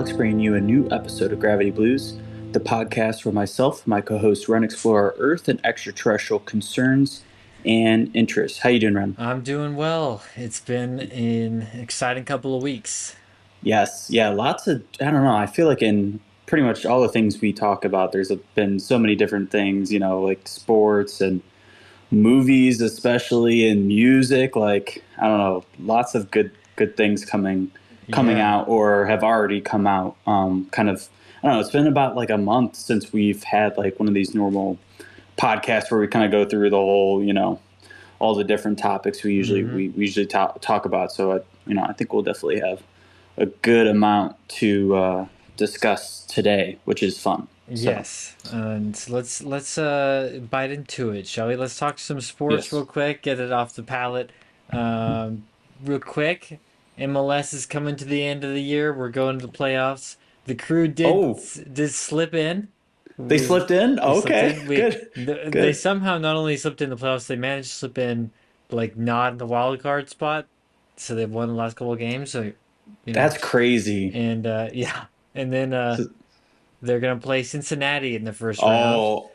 Alex, bringing you a new episode of Gravity Blues, the podcast where myself and my co-host Ren explore our Earth and extraterrestrial concerns and interests. How you doing, Ren? I'm doing well. It's been an exciting couple of weeks. Yes, yeah, lots of, I don't know, I feel like in pretty much all the things we talk about, there's been so many different things, like sports and movies especially, and music, like, I don't know, lots of good things coming Yeah. out or have already come out. Kind of, I don't know, it's been about like a month since we've had like one of these normal podcasts where we kind of go through the whole, all the different topics we usually talk about. So I think we'll definitely have a good amount to discuss today, which is fun. So Yes. And let's bite into it, shall we? Let's talk some sports yes. real quick, get it off the palate. Um, Real quick, MLS is coming to the end of the year. We're going to the playoffs. The Crew Oh, did slip in. they We slipped in. we slipped Okay, in. good, They good. somehow not only slipped in the playoffs, they managed to slip in like not in the wild card spot. So they've won the last couple of games. So you know, That's crazy. and yeah, and then they're gonna play Cincinnati in the first round. Oh,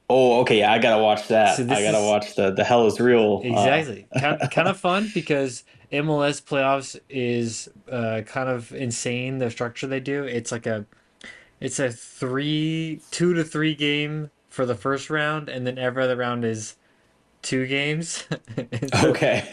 oh, okay. I gotta watch So that. I this gotta is watch the Hell is Real. exactly kind of fun because MLS playoffs is kind of insane. The structure they do, it's a 2 to 3 game for the first round, and then every other round is 2 games. And so Okay.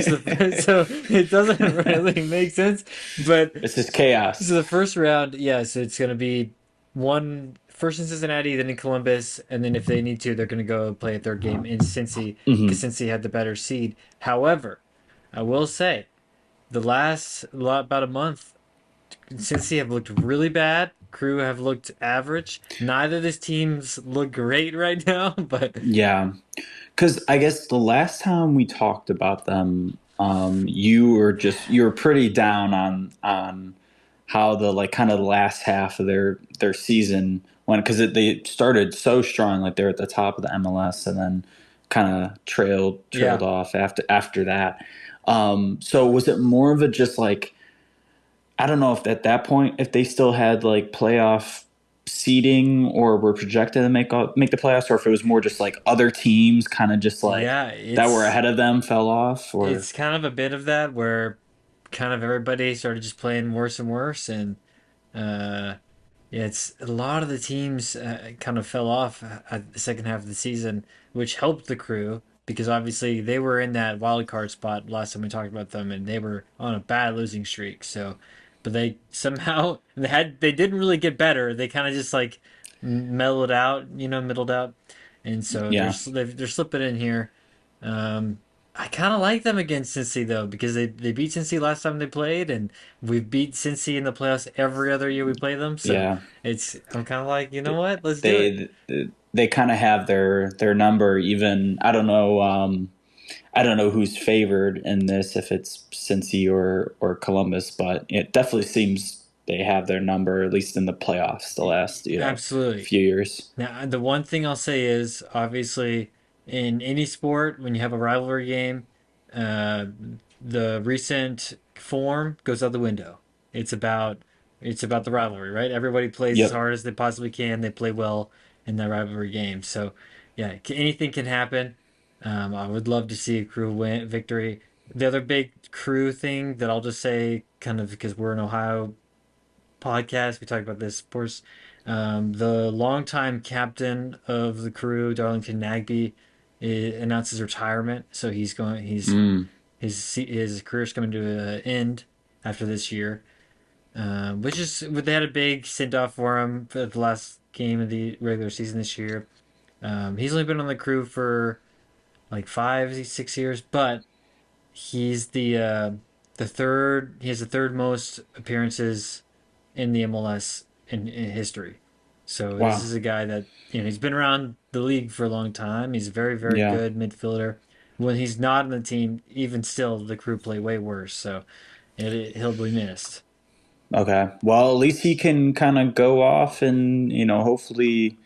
so it doesn't really make sense, but It's just so chaos. the first round, so it's going to be one first in Cincinnati, then in Columbus, and then if they need to, they're going to go play a third game in Cincy because Hmm. Cincy had the better seed. However, I will say the about a month, Cincy have looked really bad. Crew have looked average. Neither of these teams look great right now, but Yeah, because I guess the last time we talked about them, you were pretty down on how the like kind of last half of their season went because they started so strong, like they're at the top of the MLS, and then kind of trailed yeah, off after that. So was it more of a just like I don't know if at that point if they still had like playoff seeding or were projected to make the playoffs, or if it was more just like other teams kind of just like yeah, that were ahead of them fell off, or it's kind of a bit of that where kind of everybody started just playing worse and worse, and uh, yeah, it's a lot of the teams kind of fell off at the second half of the season, which helped the Crew because obviously they were in that wild card spot last time we talked about them, and they were on a bad losing streak. So, but they somehow they didn't really get better. They kind of just like mellowed out, middled out, and so yeah. they're slipping in here. Um, I kind of like them against Cincy though because they beat Cincy last time they played, and we've beat Cincy in the playoffs every other year we play them. So Yeah, I'm kind of like, you know what? Let's do it. they they kind of have their number. Even I don't know who's favored in this, if it's Cincy or Columbus, but it definitely seems they have their number at least in the playoffs the last Absolutely. few years. Now, the one thing I'll say is obviously in any sport, when you have a rivalry game, uh, the recent form goes out the window. It's about it's about the rivalry, right? Everybody plays as Yep. hard as they possibly can. They play well in that rivalry game. So, yeah, anything can happen. I would love to see a Crew win victory. The other big Crew thing that I'll just say, kind of because we're in Ohio, podcast. We talked about this, of course. The longtime captain of the Crew, Darlington Nagbe, announced his retirement. So he's going. Mm. His career's coming to an end after this year. Which is they had a big send off for him for the last game of the regular season this year. He's only been on the Crew for like 5, 6 years, but he's the third. He has the third most appearances in the MLS in history. So this Wow. is a guy that he's been around the league for a long time. He's very Yeah. good midfielder. When he's not on the team, even still, the Crew play way worse. So he'll be missed. Okay. Well, at least he can kind of go off and, hopefully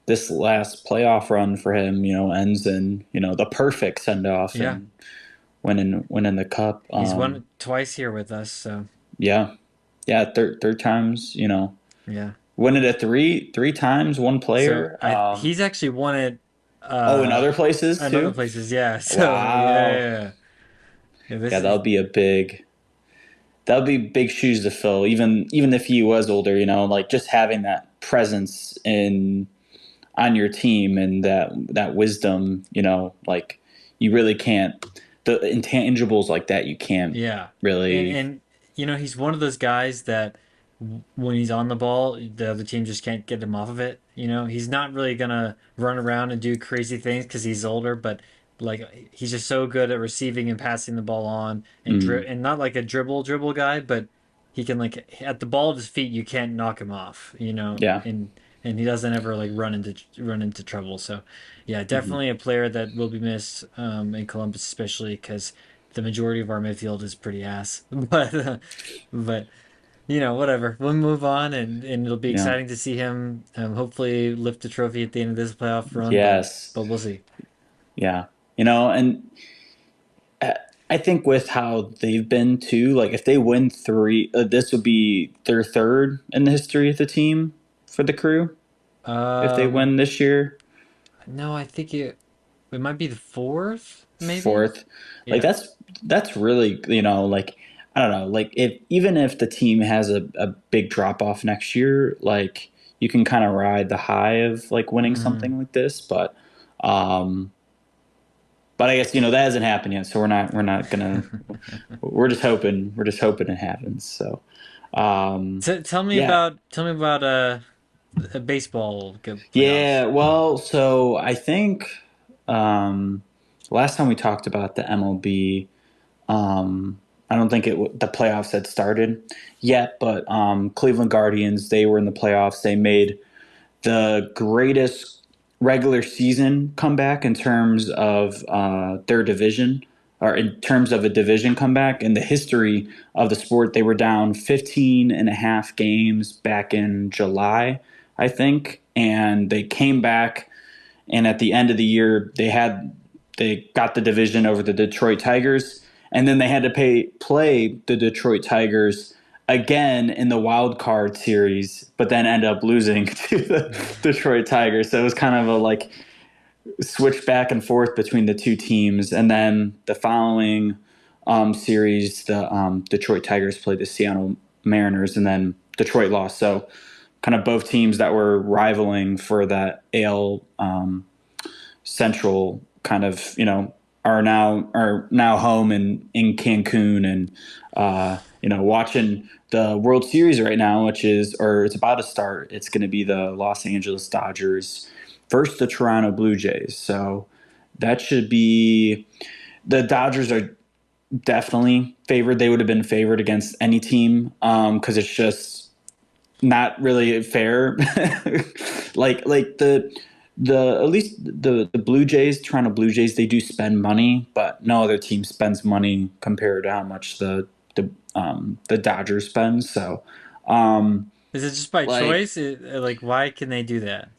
this last playoff run for him, ends in, the perfect send off Yeah, and winning the cup. he's won twice here with us. So Yeah. Yeah, third time's, Yeah. Win it at three times, one So player. I he's actually won it Oh, in uh other places in other too. places, yeah. So Wow. yeah, this Yeah, is that would be big shoes to fill. Even if he was older, like just having that presence in on your team and that wisdom, like you really can't the intangibles like that you can't yeah. really. And he's one of those guys that when he's on the ball, the other team just can't get him off of it. He's not really gonna run around and do crazy things because he's older, but like he's just so good at receiving and passing the ball on and not like a dribble guy, but he can like at the ball at his feet, you can't knock him off. Yeah. And he doesn't ever like run into trouble. So yeah, Hmm. definitely a player that will be missed in Columbus, especially because the majority of our midfield is pretty ass. But whatever. We'll move on, and it'll be Yeah. exciting to see him hopefully lift the trophy at the end of this playoff run. But Yes. but we'll see. Yeah. And I think with how they've been too, like if they win three, this would be their third in the history of the team for the Crew. If they Um, win this year, no, I think it might be the fourth, maybe. fourth, like Yeah. that's really like I don't know, like if even if the team has a big drop off next year, like you can kind of ride the high of like winning Hmm. something like this, um, but I guess that hasn't happened yet, so we're not gonna we're just hoping it happens. So Tell me yeah. about a baseball playoffs. Yeah, well, so I think um, last time we talked about the MLB, I don't think the playoffs had started yet, but Cleveland Guardians, they were in the playoffs. They made the greatest regular season comeback in terms of their division, or in terms of a division comeback in the history of the sport. They were down 15 and a half games back in July, I think, and they came back. And at the end of the year, they got the division over the Detroit Tigers, and then they had to play the Detroit Tigers again in the wild card series, but then end up losing to the Detroit Tigers. So it was kind of a like switch back and forth between the two teams. And then the following series, the Detroit Tigers played the Seattle Mariners, and then Detroit lost. So kind of both teams that were rivaling for that AL Central kind of are now home in Cancun, and watching the World Series right now, it's about to start. It's going to be the Los Angeles Dodgers versus the Toronto Blue Jays. So that should be the Dodgers are definitely favored. They would have been favored against any team because it's just not really fair. like the at least the Blue Jays, Toronto Blue Jays, they do spend money, but no other team spends money compared to how much the Dodgers spend. So, Is it just by like choice? Like, why can they do that?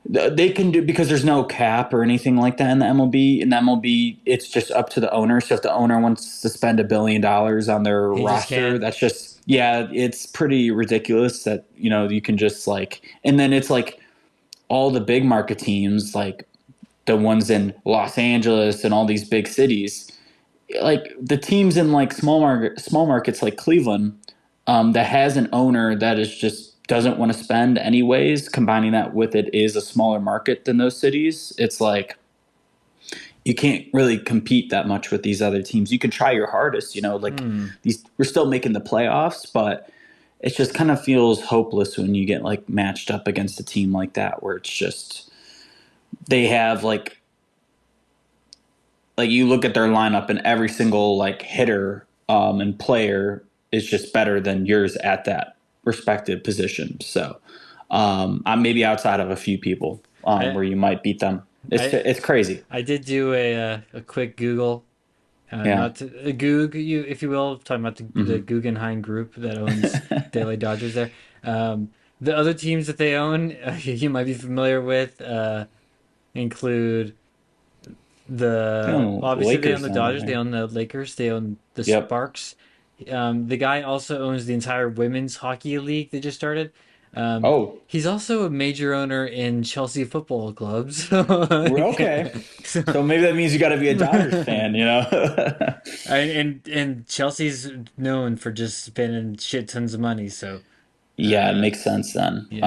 they can do because there's no cap or anything like that in the MLB. In the MLB, it's just up to the owner. So if the owner wants to spend $1 billion on their He just roster, can't. that's just yeah, it's pretty ridiculous that you can just and then it's like all the big market teams like the ones in Los Angeles and all these big cities, like the teams in like small markets like Cleveland, that has an owner that is just doesn't want to spend anyways. Combining that with it is a smaller market than those cities. It's like you can't really compete that much with these other teams. You can try your hardest, like Hmm. these we're still making the playoffs, but it just kind of feels hopeless when you get like matched up against a team like that where it's just they have like you look at their lineup and every single like hitter and player is just better than yours at that respective position. So I'm maybe outside of a few people I where you might beat them. It's I it's crazy. I did do a quick Google, Yeah. not to Goog you if you will, talking about the Hmm. Guggenheim Group that owns the LA Dodgers. There, the other teams that they own, you might be familiar with, include The obviously they own Lakers the down Dodgers, they there. own the Lakers, they own the Yep. Sparks. The guy also owns the entire women's hockey league they just started. Um, Oh, he's also a major owner in Chelsea Football Club. we're okay. So, So maybe that means you got to be a Dodgers fan, you know? and Chelsea's known for just spending shit tons of money. So, Yeah, it uh, makes sense then. yeah,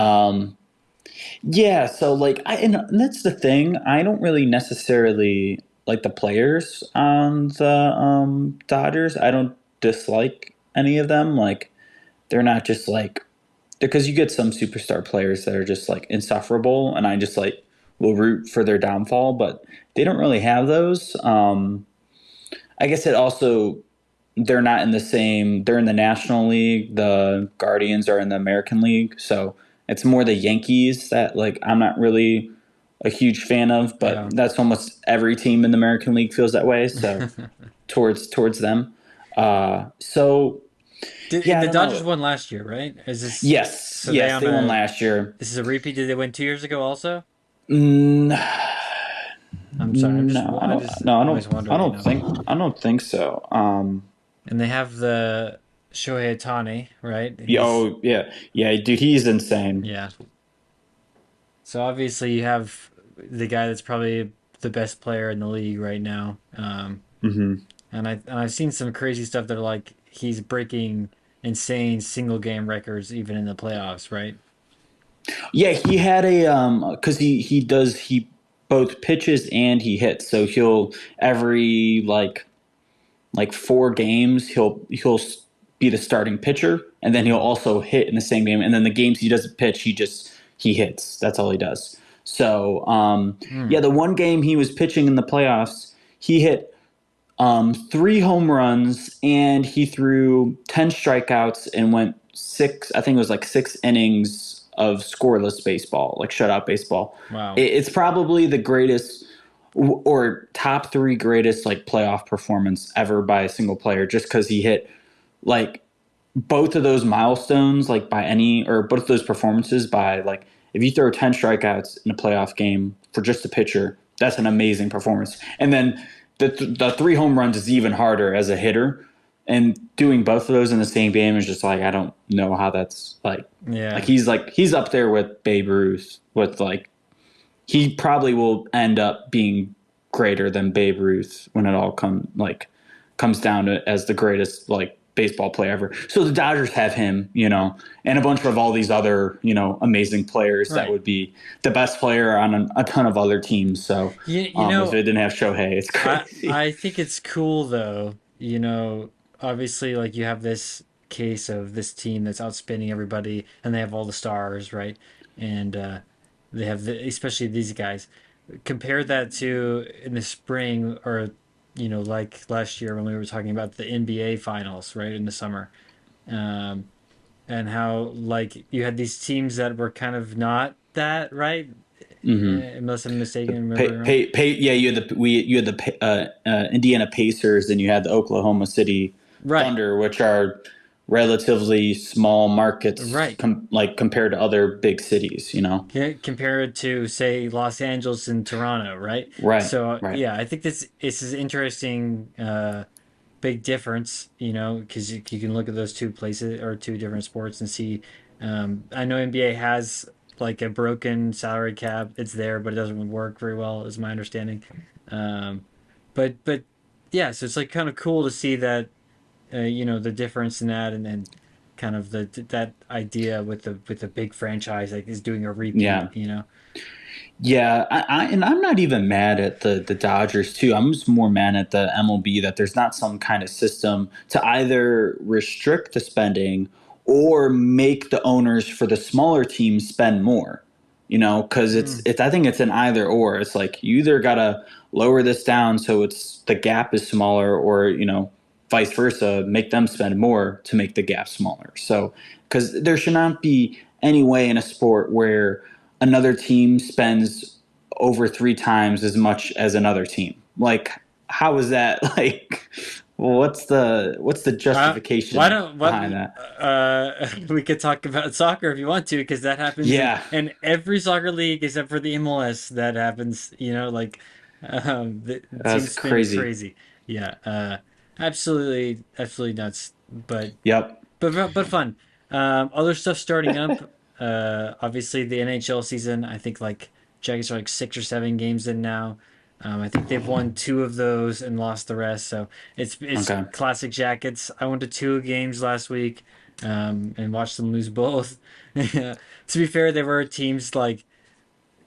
Yeah, so like and that's the thing. I don't really necessarily like the players on the Dodgers. I don't dislike any of them. Like they're not just like because you get some superstar players that are just like insufferable and I just like will root for their downfall, but they don't really have those. I guess it also they're not in the same they're in the National League, the Guardians are in the American League, so it's more the Yankees that like I'm not really a huge fan of, but yeah. that's almost every team in the American League feels that way, so towards them. So Did yeah, I the don't Dodgers know. won last year, right? Is this Yes, so they yes, on they won a last year. this is a repeat? Did they win 2 years ago also? Mm, I'm sorry. no, I I don't. just No, always wonder, you know. I don't think so. And they have the Shohei Ohtani, right? Yeah, He's oh yeah, yeah, dude, he's insane. yeah. So obviously you have the guy that's probably the best player in the league right now. Hmm. And I've seen some crazy stuff that are like he's breaking insane single game records even in the playoffs, right? Yeah, he had a because he both pitches and he hits. So he'll every like 4 games he'll be the starting pitcher, and then he'll also hit in the same game. And then the games he doesn't pitch, he hits. That's all he does. So Hmm. yeah, the one game he was pitching in the playoffs, he hit 3 home runs and he threw 10 strikeouts and went six. I think it was like 6 innings of scoreless baseball, like shutout baseball. Wow. It's probably the greatest or top 3 greatest like playoff performance ever by a single player, just because he hit like both of those milestones, like by any or both of those performances by like if you throw 10 strikeouts in a playoff game for just a pitcher, that's an amazing performance. And then the 3 home runs is even harder as a hitter. And doing both of those in the same game is just like I don't know how that's Yeah. like he's up there with Babe Ruth with like he probably will end up being greater than Babe Ruth when it all comes down to as the greatest like baseball player ever. So the Dodgers have him, and a bunch of all these other, amazing players that Right. would be the best player on a ton of other teams. So You if know, they didn't have Shohei, it's crazy. I think it's cool though. You know, obviously, like you have this case of this team that's outspinning everybody, and they have all the stars, right? And they have especially these guys. Compare that to in the spring, or like last year when we were talking about the NBA finals, right, in the summer, um, and how like you had these teams that were kind of not that, right? Hmm. Unless I'm mistaken, Pay, remembering wrong. pay, pay, yeah, you had the Indiana Pacers, and you had the Oklahoma City Right. Thunder, which are relatively small markets, Right. like compared to other big cities. Compare it to say Los Angeles and Toronto, right? Right, So right. yeah, I think this is interesting, big difference, because you can look at those two places or two different sports and see. I know NBA has like a broken salary cap. It's there, but it doesn't work very well, is my understanding. Um, but yeah, so it's like kind of cool to see that the difference in that, and then kind of that idea with the big franchise like is doing a repeat. Yeah, yeah. And I'm not even mad at the Dodgers too. I'm just more mad at the MLB that there's not some kind of system to either restrict the spending or make the owners for the smaller teams spend more. Because Mm, I think it's an either or. It's like you either gotta lower this down so it's the gap is smaller, or vice versa, make them spend more to make the gap smaller. So because there should not be any way in a sport where another team spends over 3 times as much as another team. Like, how is that? Like, well, what's the why justification don't what behind that? we could talk about soccer if you want to, because that happens Yeah, in every soccer league except for the MLS. That happens, like the that's teams spend crazy. crazy. Yeah, absolutely nuts. But Yep. but fun. Other stuff starting up. Obviously, the NHL season, I think like Jackets are like 6 or 7 games in now. I think they've won two of those and lost the rest. So it's Okay. classic Jackets. I went to 2 games last week and watched them lose both. To be fair, there were teams like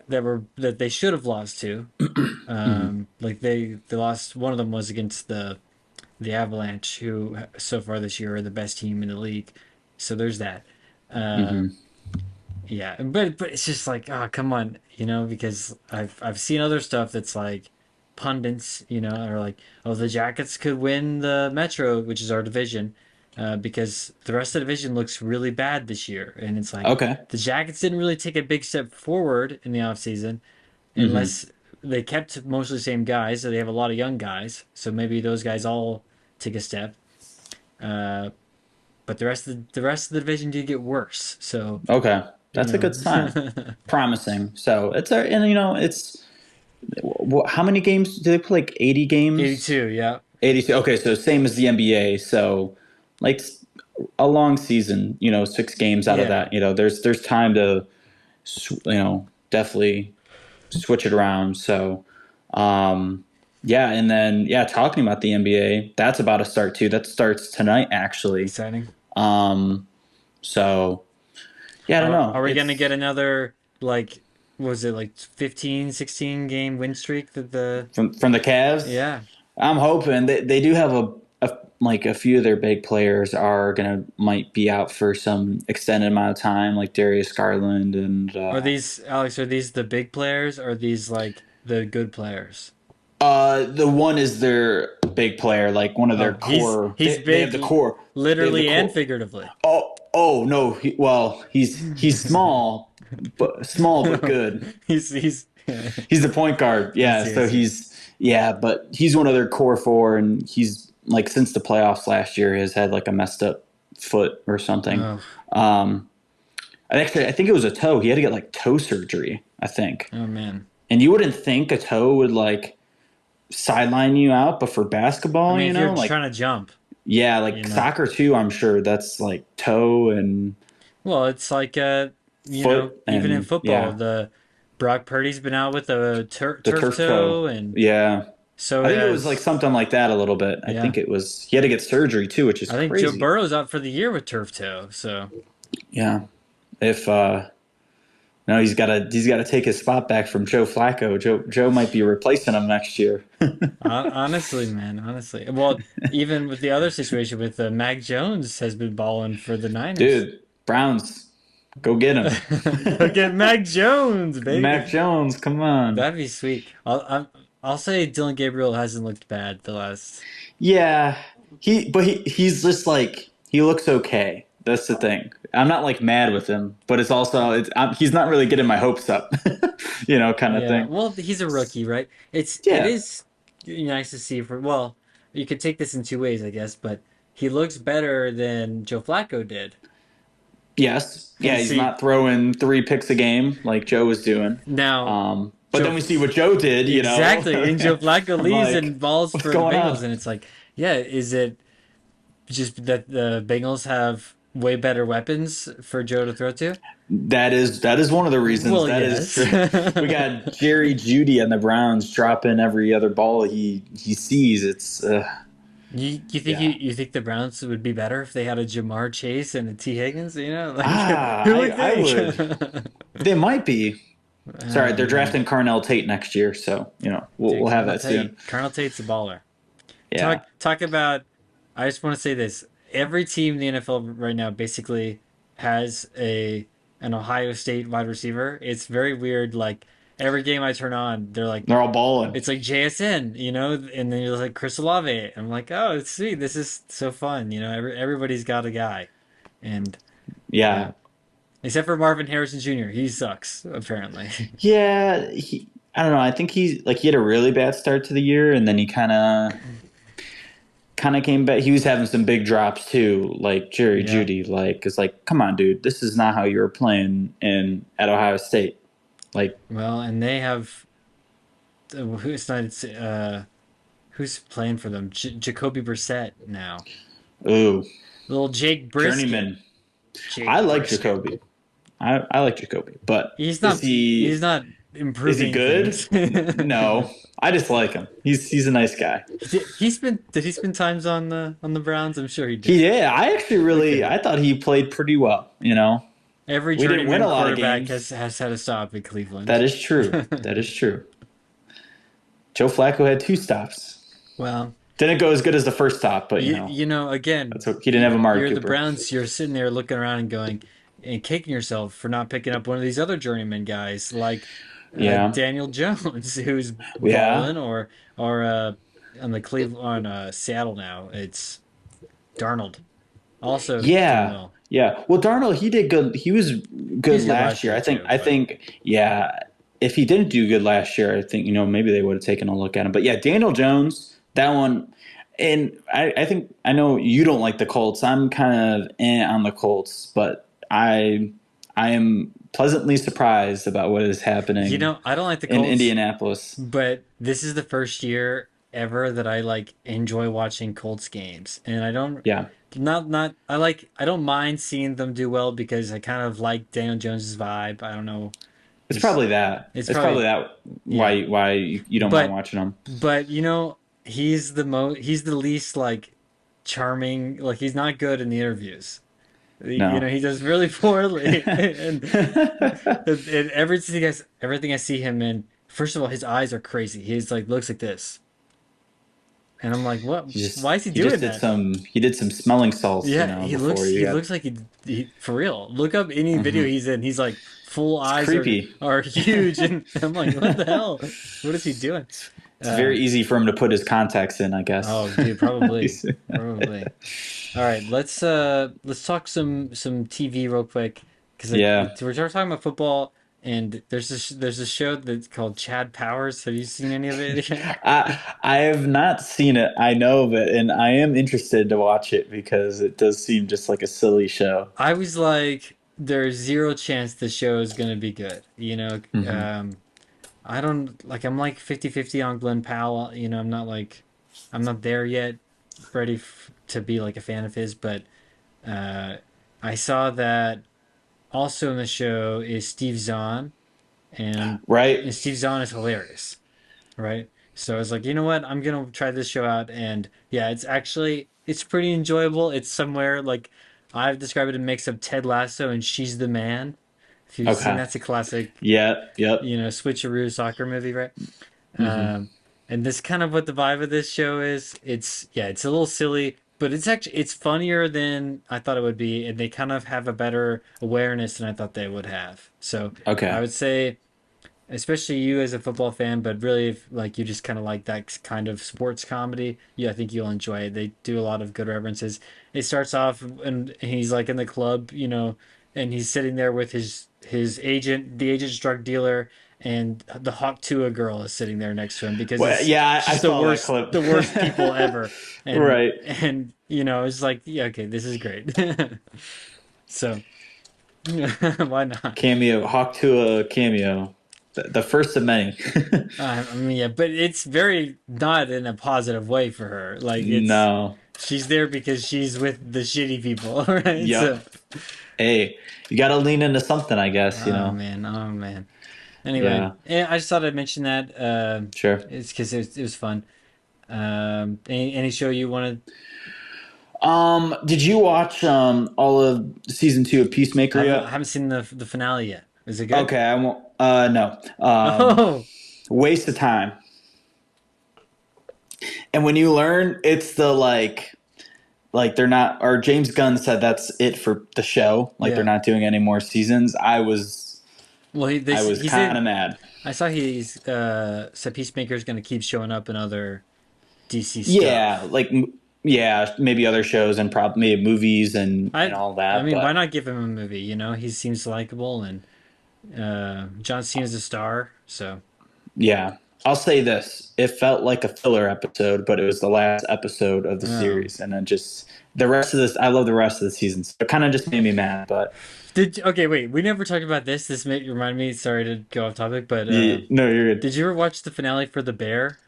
that they should have lost to. Hmm. Like they lost. One of them was against the Avalanche, who so far this year are the best team in the league. So there's that. Uh, Hmm. yeah, but it's just like, oh, come on, because I've seen other stuff that's like pundits, are like, oh, the Jackets could win the Metro, which is our division, because the rest of the division looks really bad this year, and it's like Okay. the Jackets didn't really take a big step forward in the offseason Hmm. unless they kept mostly the same guys, so they have a lot of young guys, so maybe those guys all take a step. Uh, but the rest of the division did get worse, so Okay. you That's a know. good sign. Promising. So it's a, and it's how many games do they play? Like 80 games? 82, yeah. 82. Okay, so same as the NBA. So like a long season, 6 games out of Yeah. that, there's time to, definitely switch it around. So, yeah, and then yeah, talking about the NBA, that's about to start too. That starts tonight, actually. Exciting. Um, so yeah, I don't Are, know. are we going to get It's another, like, was it like 15, 16 game win streak that the. from the Cavs. Yeah. I'm hoping they do have like a few of their big players are gonna might be out for some extended amount of time, like Darius Garland and Alex, are these the big players or are these like the good players? the one is their big player, like one of their Oh, he's core. he's They have big the core. They have the literally and core. figuratively. Oh no. Well, he's small but good. he's He's the point guard. yes, Yeah, so yes, yes. but he's one of their core four, and he's like since the playoffs last year has had like a messed up foot or something. Oh, Um, I think it was a toe. He had to get like toe surgery, I think. oh man. And you wouldn't think a toe would like sideline you out, but for I basketball, mean, if you're like trying to jump, yeah, you like know. soccer too. I'm sure that's like toe and Well, it's like foot even in and football, yeah, the Brock Purdy's been out with a the turf turf toe. toe, and Yeah, so I think it was like has something like that a little bit. I yeah. think it was he had to get surgery too, which is I think Joe crazy. Burrow's out for the year with turf toe. So Yeah, if no, he's got to take his spot back from Joe Flacco. Joe might be replacing him next year. honestly, man, honestly, well, even with the other situation with Mac Jones has been balling for the Niners. Dude, Browns, go get him. Go get Mac Jones, Mac baby. Jones, come on. That'd be sweet. I'll say Dylan Gabriel hasn't looked bad the last. Yeah, he's just like he looks okay. That's the thing. I'm not like mad with him, but he's not really getting my hopes up, kind of Yeah, thing. well, he's a rookie, right? It Yeah. is nice to see for well, you could take this in two ways, I guess, but he looks better than Joe Flacco did. Yes. Yeah, And he's see not throwing 3 picks a game like Joe was doing. now, But Joe then we see what Joe did. exactly, and Joe Flacco I'm leaves like, and balls what's for the going Bengals, on? and it's like, yeah, is it just that the Bengals have way better weapons for Joe to throw to? That is one of the reasons. Well, That is yes. true. We got Jerry Judy and the Browns dropping every other ball he sees. It's You think yeah. you think the Browns would be better if they had a Jamar Chase and a T Higgins? Like Ah, who would I would. think? They might be. Sorry, Oh they're man, drafting Carnell Tate next year, so we'll dude, we'll have that soon. Colonel Tate's a baller. Yeah. Talk about. I just want to say this: every team in the NFL right now basically has an Ohio State wide receiver. It's very weird. Like every game I turn on, they're like, They're all balling. it's like JSN, and then you're like Chris Olave. I'm like, oh, it's sweet. This is so fun. Everybody's got a guy, and yeah, Yeah. except for Marvin Harrison Jr. He sucks apparently. Yeah, I don't know. I think he had a really bad start to the year, and then he kind of came back. He was having some big drops too, like Jerry Yeah. Judy. Like it's like, come on, dude, this is not how you were playing in at Ohio State. Like, Well, and they have who's not who's playing for them? Jacoby Brissett now. ooh, Little Jake Brisket. journeyman. I Jake like Brisket. Jacoby. I like Jacoby, but He's is not. He's he not is he improving good? things. No, I just like him. He's a nice guy. Did he spend times on the Browns? I'm sure he did. He did. I actually really Okay. I thought he played pretty well. Every We didn't win journeyman a lot of quarterback games. has had a stop in That Cleveland. is true. That is true. Joe Flacco had two stops. Well, Didn't go as good as the first stop, but you know, again, that's what he didn't have a Amari you're the Cooper. Browns. You're sitting there looking around and going and kicking yourself for not picking up one of these other journeyman guys like Yeah, Daniel Jones, who's yeah, balling, or on the Cleveland on Seattle now. It's Darnold also doing yeah, well. yeah. Well, Darnold, he did good. He was He good was good last last year. year I think. too, I but think. Yeah. If he didn't do good last year, I think maybe they would have taken a look at him. But yeah, Daniel Jones, that one, and I think I know you don't like the Colts. I'm kind of on the Colts, but I am pleasantly surprised about what is you happening know, I don't like the in Colts, Indianapolis. but this is the first year ever that I like enjoy watching Colts games, and I don't Yeah, not I don't mind seeing them do well because I kind of like Daniel Jones's vibe. I don't know, it's just probably that. it's It's probably probably that yeah, why you don't mind but watching them. you know he's the least like charming. Like he's not good in the interviews. You No. know he does really poorly, and everything I see him in. First of all, his eyes are crazy. He's like looks like this, and I'm like, what? Why is he he just doing did that? some smelling salts, Yeah, before you he got looks like he for real. Look up any video hmm he's in. He's like full it's eyes creepy. are huge, and I'm like, what the hell? What is he doing? It's very Um, easy for him to put his contacts in, I guess. oh, dude, probably. All right, let's talk some TV real quick because Yeah. we're talking about football, and there's a show that's called Chad Powers. Have you seen any of it yet? I have not seen it. I know of it, and I am interested to watch it because it does seem just like a silly show. I was like, there's zero chance the show is gonna be good. You know, Hmm. I don't like I'm like 50-50 on Glenn Powell. You know, I'm not there yet, ready to be like a fan of his, but uh, I saw that also in the show is Steve Zahn, and Right? Steve Zahn is hilarious, right? So I was like, you know what? I'm gonna try this show out, and yeah, it's pretty enjoyable. It's somewhere like I've described it a mix of Ted Lasso and She's the Man. If you've seen, Okay. that's a classic, Yeah. Yep. you know, switcheroo soccer movie, right? Hmm. Um, and this kind of what the vibe of this show is. It's a little silly, but it's funnier than I thought it would be, and they kind of have a better awareness than I thought they would have. So I Okay. would say, especially you as a football fan, but really if like you just kind of like that kind of sports comedy, yeah, I think you'll enjoy it. They do a lot of good references. It starts off and he's like in the club, you know, and he's sitting there with his agent, the agent's drug dealer, and the Hawk Tuah girl is sitting there next to him because Well, it's yeah, I just saw that clip. the worst people ever. And Right. you know, it's like, yeah, okay, this is great. So why not? Cameo, Hawk to a cameo, the first of many. I mean, yeah, but it's very not in a positive way for her. Like No. she's there because she's with the shitty people, right? So, Yep. Hey, you got to lean into something, I guess. oh man. Anyway, Yeah. yeah, I just thought I'd mention that. Sure. It's because it was fun. Any show you wanted? Did you watch all of season 2 of Peacemaker I yet? haven't seen the finale yet. Is it good? Okay, I won't. No. Oh, Waste of time. And when you learn, it's the like they're not. Or James Gunn said that's it for the show. Like they're yeah. not doing any more seasons. Well, I was he kind said of mad. I saw he's said Peacemaker's going to keep showing up in other DC Yeah, stuff. yeah, maybe other shows and probably maybe movies and I all I that. mean, why But not give him a movie? You know, he seems likable, and John Cena's a star. So yeah, I'll say this: it felt like a filler episode, but it was the last episode of the oh. series, and then just the rest of this. I love the rest of the season. So it kind of just made me mad. But Did okay? Wait, we never talked about this. This made remind me. Sorry to go off topic, but no, you're good. did you ever watch the finale for The Bear?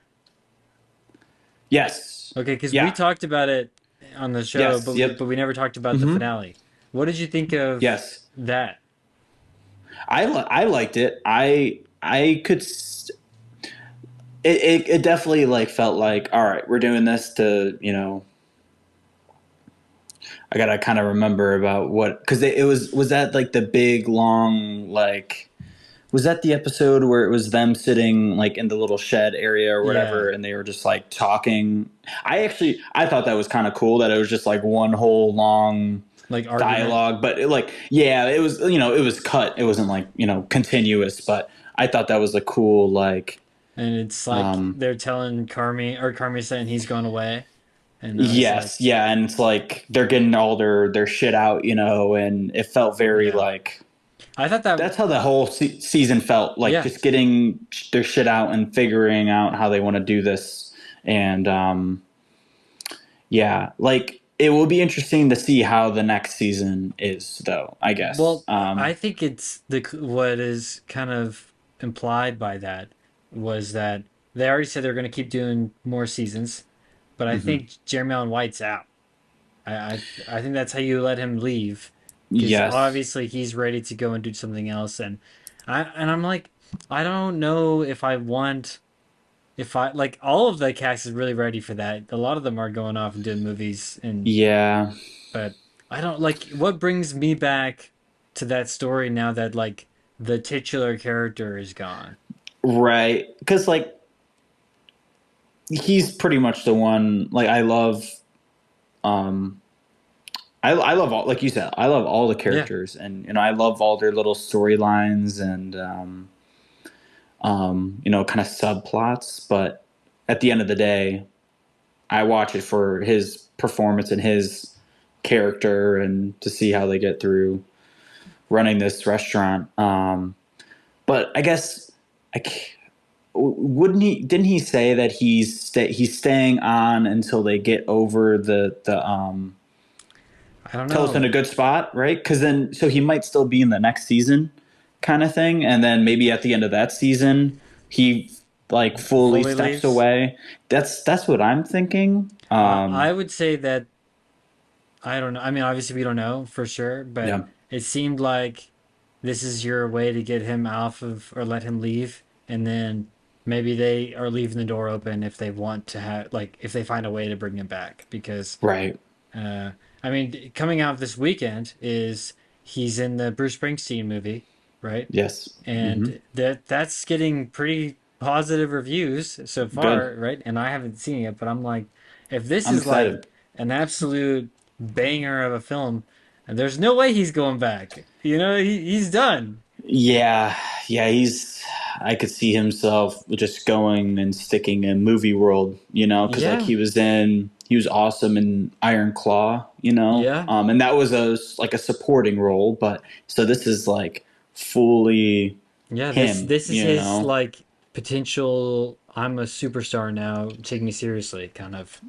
Yes, Okay, because we yeah, talked about it on the show, yes, yep. but we never talked about the Hmm. finale. What did you think of Yes. that? I liked it. I could. It definitely like felt like, all right, we're doing this to, I gotta kind of remember about what, because it was that like the big long like, was that the episode where it was them sitting like in the little shed area or Yeah, whatever, and they were just like talking? I thought that was kind of cool that it was just like one whole long like argument. dialogue, but like, yeah, it was, it was cut. It wasn't like, continuous, but I thought that was a cool like, And it's like um, they're telling Carmi saying he's going away, and it's yes, like, yeah, and it's like they're getting all their shit out, and it felt very yeah. like I thought that, that's how the whole season felt, like yeah. just getting their shit out and figuring out how they want to do this. And yeah, like it will be interesting to see how the next season is, though, I guess. Well, I think it's what is kind of implied by that was that they already said they're going to keep doing more seasons, but I Mhm. think Jeremy Allen White's out. I think that's how you let him leave, because Yes. obviously he's ready to go and do something else, and I'm like, I don't know if I want, if I like, all of the cast is really ready for that. A lot of them are going off and doing movies, and Yeah. but I don't like what brings me back to that story now that like the titular character is gone. Right. Because like he's pretty much the one. Like I love. Um, I love all, like you said, I love all the Yeah, characters, and I love all their little storylines and kind of subplots. But at the end of the day, I watch it for his performance and his character, and to see how they get through running this restaurant. But I guess I wouldn't he? Didn't he say that he's staying on until they get over the I don't till it's in know. a good spot, right? Because then, so he might still be in the next season, kind of thing, and then maybe at the end of that season, he like fully Fully steps leaves. away. That's what I'm thinking. I would say that I don't know. I mean, obviously we don't know for sure, but Yeah, it seemed like this is your way to get him off of or let him leave, and then maybe they are leaving the door open if they want to have like if they find a way to bring him back because right. Uh, I mean, coming out this weekend is he's in the Bruce Springsteen movie, right? Yes. Hmm. And that's getting pretty positive reviews so Good. far, right? And I haven't seen it, but I'm like, if this I'm is like excited. an absolute banger of a film, and there's no way he's going back. You know, he's done. Yeah, yeah. I could see himself just going and sticking in movie world. Because like Yeah, he was awesome in Iron Claw. yeah, And that was like a supporting role, but so this is like fully yeah. him. This is his like potential. I'm a superstar now. Take me seriously, kind of.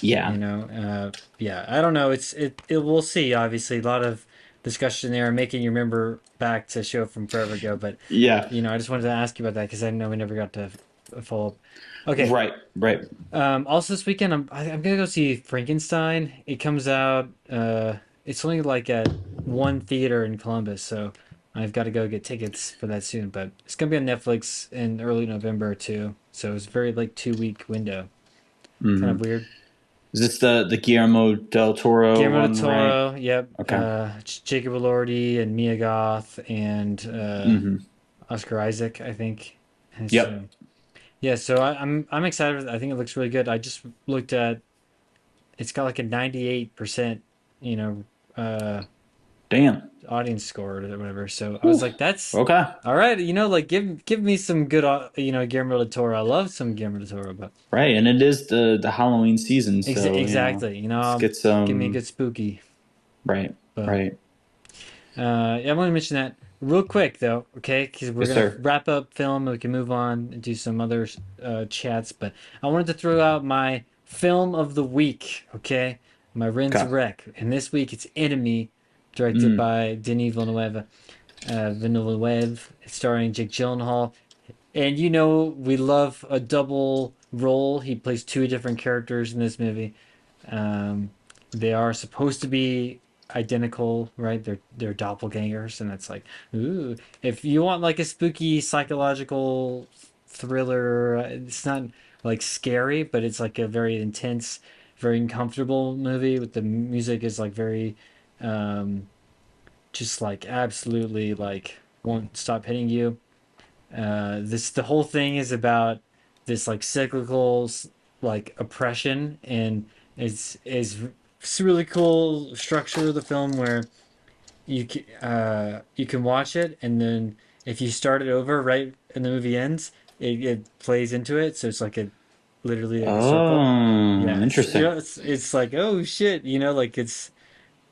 Yeah, You know, yeah, I don't know. It. We'll see. Obviously, a lot of discussion there, making you remember back to a show from forever ago. But yeah. I just wanted to ask you about that because I know we never got to follow up. Okay. Right, right. Also, this weekend, I'm gonna go see Frankenstein. It comes out. It's only like at one theater in Columbus, so I've got to go get tickets for that soon. But it's gonna be on Netflix in early November too. So it's very like 2 week window. Kind of Hmm. weird. Is this the Guillermo del Toro Guillermo del one, right? Toro, yep. Okay. Jacob Elordi and Mia Goth and Hmm. Oscar Isaac, I think. And Yep. so yeah, so I'm excited. I think it looks really good. I just looked at it's got like a 98%, you know, uh, Damn. audience score or whatever. So I Whew. was like, that's Okay. all right. Like give me some good, Guillermo del Toro. I love some Guillermo del Toro, but Right, and it is the Halloween season, so exactly. let's get Give me a some. good spooky, Right, but. right. Yeah, I want to mention that real quick though, okay? Because we're Yes, gonna sir. wrap up film and we can move on and do some other chats. But I wanted to throw out my film of the week, okay? My Ren's Okay. Rec, and this week it's Enemy, directed Mm, by Denis Villeneuve. Villeneuve, starring Jake Gyllenhaal, and we love a double role. He plays two different characters in this movie. Um, they are supposed to be identical, right? They're doppelgangers, and it's like, ooh, if you want like a spooky psychological thriller, it's not like scary, but it's like a very intense, very uncomfortable movie. With the music is like very, um, just like absolutely like won't stop hitting you. This the whole thing is about this like cyclical like oppression, and it's really cool structure of the film where you can watch it, and then if you start it over right and the movie ends, it plays into it, so it's like a literally like a circle. Oh, Yeah, interesting. it's like, oh shit, like it's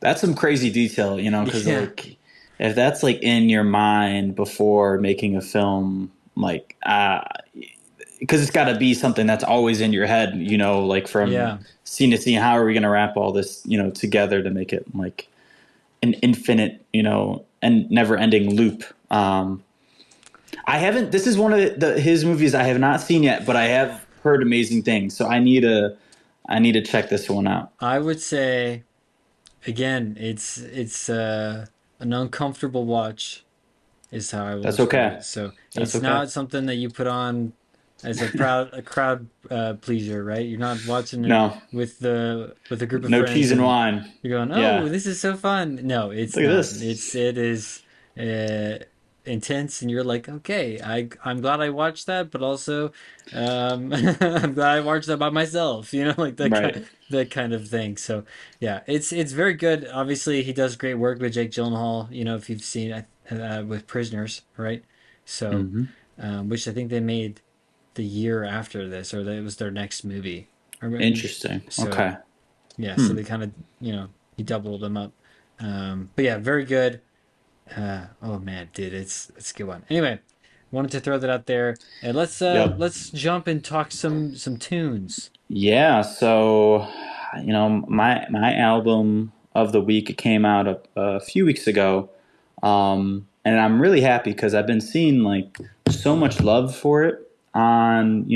That's some crazy detail, because yeah, like if that's like in your mind before making a film, like because it's got to be something that's always in your head, like from yeah. scene to scene. How are we going to wrap all this, together to make it like an infinite, and never-ending loop? I haven't. This is one of his movies I have not seen yet, but I have heard amazing things. So I need to check this one out. I would say again, it's an uncomfortable watch is how I will That's describe okay. it. So That's it's okay. not something that you put on as a crowd pleaser, right? You're not watching it No, with a group of no friends cheese and and wine. you're going, "Oh, Yeah. this is so fun." No, it's Look at not. this. It is uh, intense, and you're like, "Okay, I'm glad I watched that, but also I'm glad I watched that by myself." Like Right. that kind of thing. So yeah, it's very good. Obviously, he does great work with Jake Gyllenhaal. If you've seen with Prisoners, right? So, Hmm. which I think they made the year after this, or that it was their next movie. Interesting. So Okay. yeah, so Hmm. they kind of he doubled them up. But yeah, very good. Oh man, dude, it's a good one. Anyway, wanted to throw that out there, and Yep. let's jump and talk some tunes. Yeah. So, my album of the week, it came out a few weeks ago, and I'm really happy because I've been seeing like so much love for it on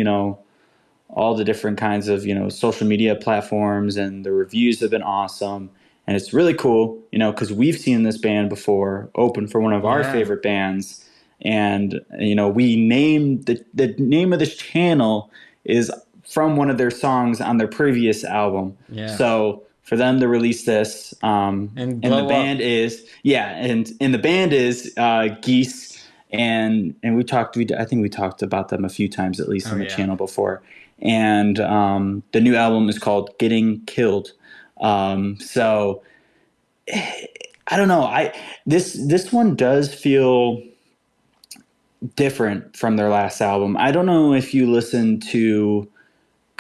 all the different kinds of social media platforms, and the reviews have been awesome, and it's really cool because we've seen this band before open for one of our Yeah, favorite bands, and we named the name of this channel is from one of their songs on their previous album. yeah, So for them to release this, and and the blow up. band is and the band is Geese, and I think we talked about them a few times at least Oh on the yeah. channel before, and the new album is called Getting Killed. So I don't know. This one does feel different from their last album. I don't know if you listen to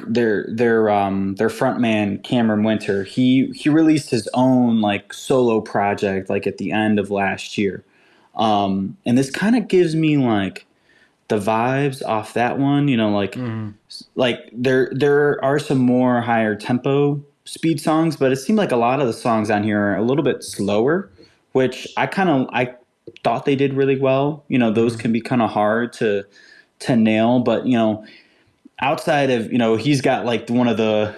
their front man Cameron Winter. He released his own like solo project like at the end of last year. And this kind of gives me like the vibes off that one, Hmm. like there are some more higher tempo speed songs, but it seemed like a lot of the songs on here are a little bit slower, which I thought they did really well. Those Hmm. can be kind of hard to nail, but outside of he's got like one of the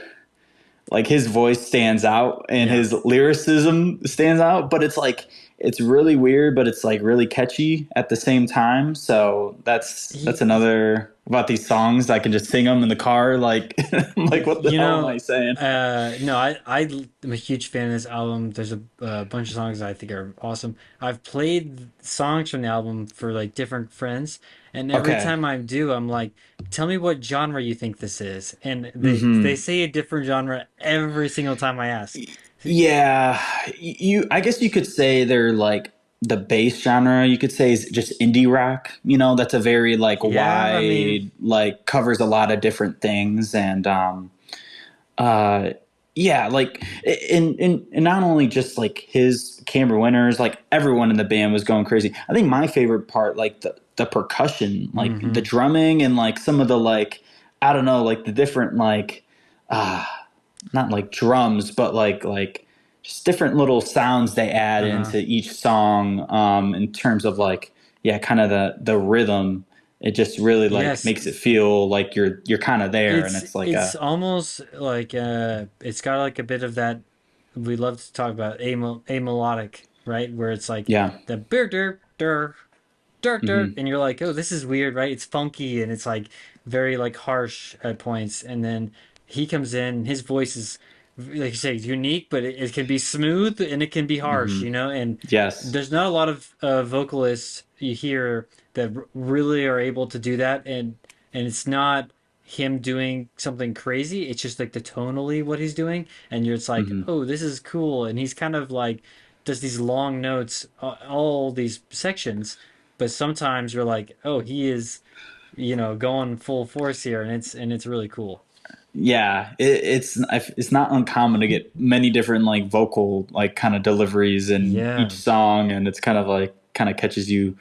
like his voice stands out and Yeah. his lyricism stands out, but it's really weird, but it's like really catchy at the same time. So that's He, another about these songs. I can just sing them in the car. Like I'm like, what the hell am I saying? no, I am a huge fan of this album. There's a bunch of songs that I think are awesome. I've played songs from the album for like different friends, and every Okay. time I do, I'm like, "Tell me what genre you think this is," and they Hmm. say a different genre every single time I ask. Yeah, I guess you could say they're like the bass genre. You could say is just indie rock. That's a very like Yeah, I mean, wide, like covers a lot of different things, and uh, yeah, like and not only just like his Camera Winners, like everyone in the band was going crazy. I think my favorite part, like the percussion, like the hmm drumming, and like some of the like I don't know, like the different like uh not like drums, but like just different little sounds they add uh-huh. into each song, in terms of like yeah, kind of the rhythm. It just really like Yes, makes it feel like you're kind of there, and it's like it's a almost like it's got like a bit of that. we love to talk about amelodic, right? Where it's like Yeah. the dur dur dur dur dur, Hmm. and you're like, oh, this is weird, right? It's funky and it's like very like harsh at points, and then he comes in, his voice is like you say unique, but it can be smooth and it can be harsh, Hmm. you know. And Yes. there's not a lot of vocalists you hear that really are able to do that, and it's not him doing something crazy. It's just like the tonally what he's doing, and you're it's like, Hmm. oh, this is cool. And he's kind of like does these long notes, all these sections, but sometimes you're like, oh, he is, going full force here, and it's really cool. Yeah, it's not uncommon to get many different like vocal like kind of deliveries in each Yeah. song, and it's kind of like kind of catches you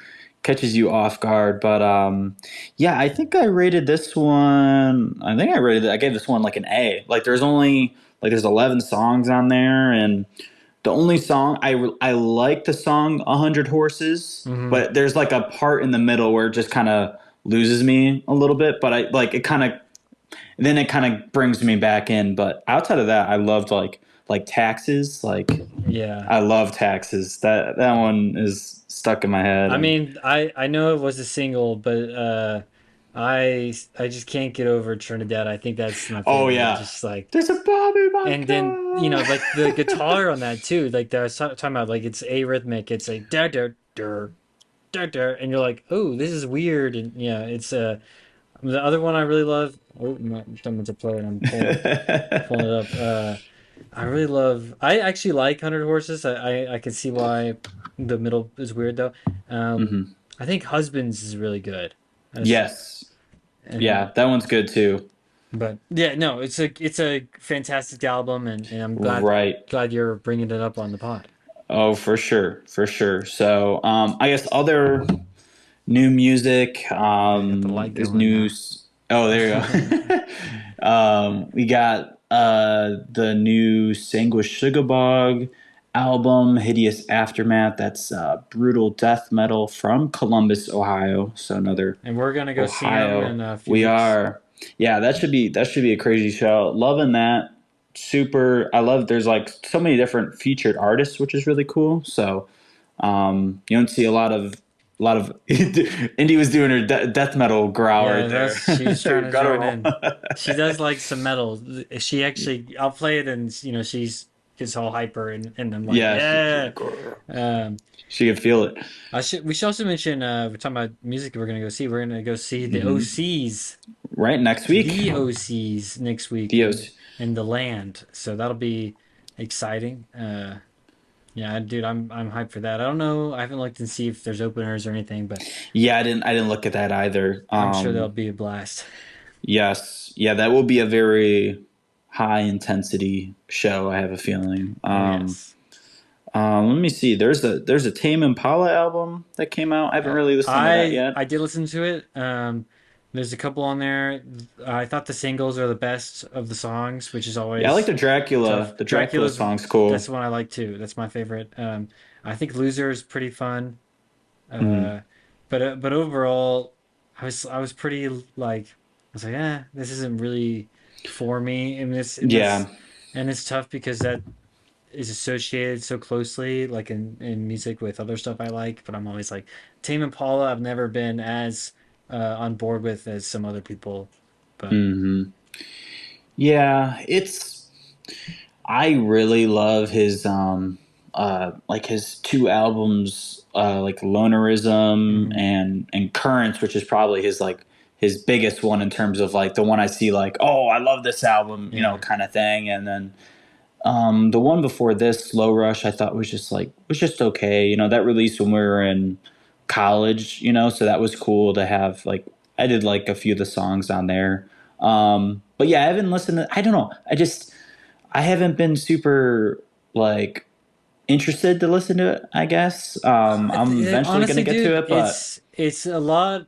off guard. But yeah, I think I rated this one. I gave this one like an A. Like there's 11 songs on there, and the only song I like the song 100 Horses, Hmm. but there's like a part in the middle where it just kind of loses me a little bit. But I like it kind of then it kind of brings me back in. But outside of that, I loved like Taxes. Like Yeah. I love Taxes. That one is stuck in my head. I And mean, I know it was a single, but I just can't get over Trinidad. I think that's my oh favorite. yeah, Just like, there's a Bobby and then Vodka. like the guitar on that too. Like I was talking about, like it's arrhythmic. It's a da da da da da, and you're like, oh, this is weird. And yeah, it's the other one I really love. Oh, someone's to play, and I'm pulling it up. I really love. I actually like 100 Horses. I can see why the middle is weird though. Um, Hmm. I think Husbands is really good. That's, Yes, and yeah, that one's good too. but yeah, no, it's a fantastic album, and I'm Right. glad you're bringing it up on the pod. Oh, for sure, for sure. So, I guess other new music I got the light is going now. news. Oh, there you go. We got the new Sanguish Sugabog album, Hideous Aftermath. That's brutal death metal from Columbus, Ohio. So another And we're gonna go see him Ohio. in a few We weeks. are. Yeah, that should be a crazy show. Loving that. Super. I love. There's like so many different featured artists, which is really cool. So you don't see a lot of Indy was doing her death metal growl Yeah, right there. she's trying to join Guttural. in. She does like some metal. She actually, I'll play it, and she's gets all hyper, and I'm like, Yeah, she's yeah. like, "Grr." Um, She could feel it. we should also mention we're talking about music we're gonna go see. We're gonna go see the Hmm. OCs, Right next week, the OCs next week Dios. in the land. So that'll be exciting. Yeah, dude, I'm hyped for that. I don't know. I haven't looked and see if there's openers or anything, but Yeah, I didn't look at that either. I'm sure that'll be a blast. Yes, yeah, that will be a very high intensity show. I have a feeling. Oh yes. Let me see. There's a Tame Impala album that came out. I haven't really listened to that I yet. did listen to it. There's a couple on there. I thought the singles are the best of the songs, which is Yeah, I like always the Dracula. tough. The Dracula Dracula's song's that's cool. the one I like too. That's my favorite. I think Loser is pretty fun. Mm, Uh, but overall, I was pretty like I was like, this isn't really for me. And this and yeah. that's and it's tough because that is associated so closely, like in music with other stuff I like. But I'm always like, Tame Impala, I've never been as on board with as some other people. But Hmm. Yeah, it's I really love his like his two albums like Lonerism mhm, and Currents, which is probably his biggest one in terms of like the one I see like, oh, I love this album, yeah, kind of thing. And then the one before this, Slow Rush, I thought was just okay. That released when we were in college, so that was cool to have like I did like a few of the songs on there. But yeah, I haven't listened to I don't know. I haven't been super like interested to listen to it, I guess. I'm eventually gonna honestly, get to dude, it, but it's a lot.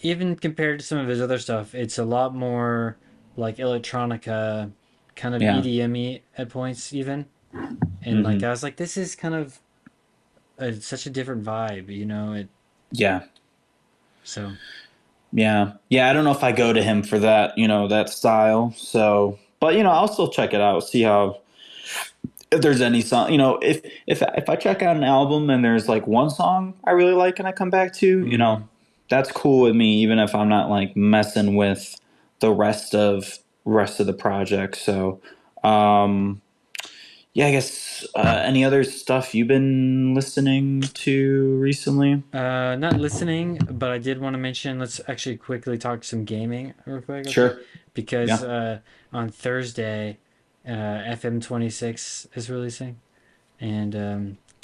Even compared to some of his other stuff, it's a lot more like electronica, kind of yeah. EDM-y at points, even. And like Hmm. I was like, this is kind of such a different vibe, It Yeah. so Yeah. Yeah, I don't know if I go to him for that, that style. So, but I'll still check it out, see how if there's any song, if I check out an album and there's like one song I really like and I come back to, Mm. that's cool with me, even if I'm not like messing with the rest of the project. So, um, yeah, I guess any other stuff you've been listening to recently? Not listening, but I did want to mention, let's actually quickly talk some gaming real quick, okay? Sure. Because Yeah, on Thursday, FM 26 is releasing. And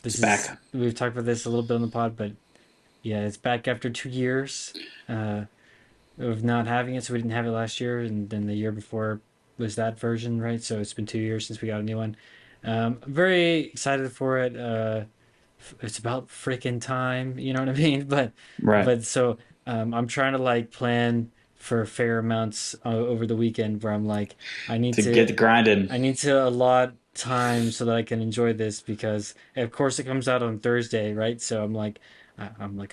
it's this is, back. we've talked about this a little bit on the pod, but yeah, it's back after 2 years uh, of not having it. So we didn't have it last year, and then the year before was that version, right? So it's been 2 years since we got a new one. I'm very excited for it. It's about freaking time, you know what I mean? Right. But so I'm trying to like plan for fair amounts over the weekend where I'm like, I need To to get grinding. I need to allot time so that I can enjoy this because of course it comes out on Thursday, right? So I'm like,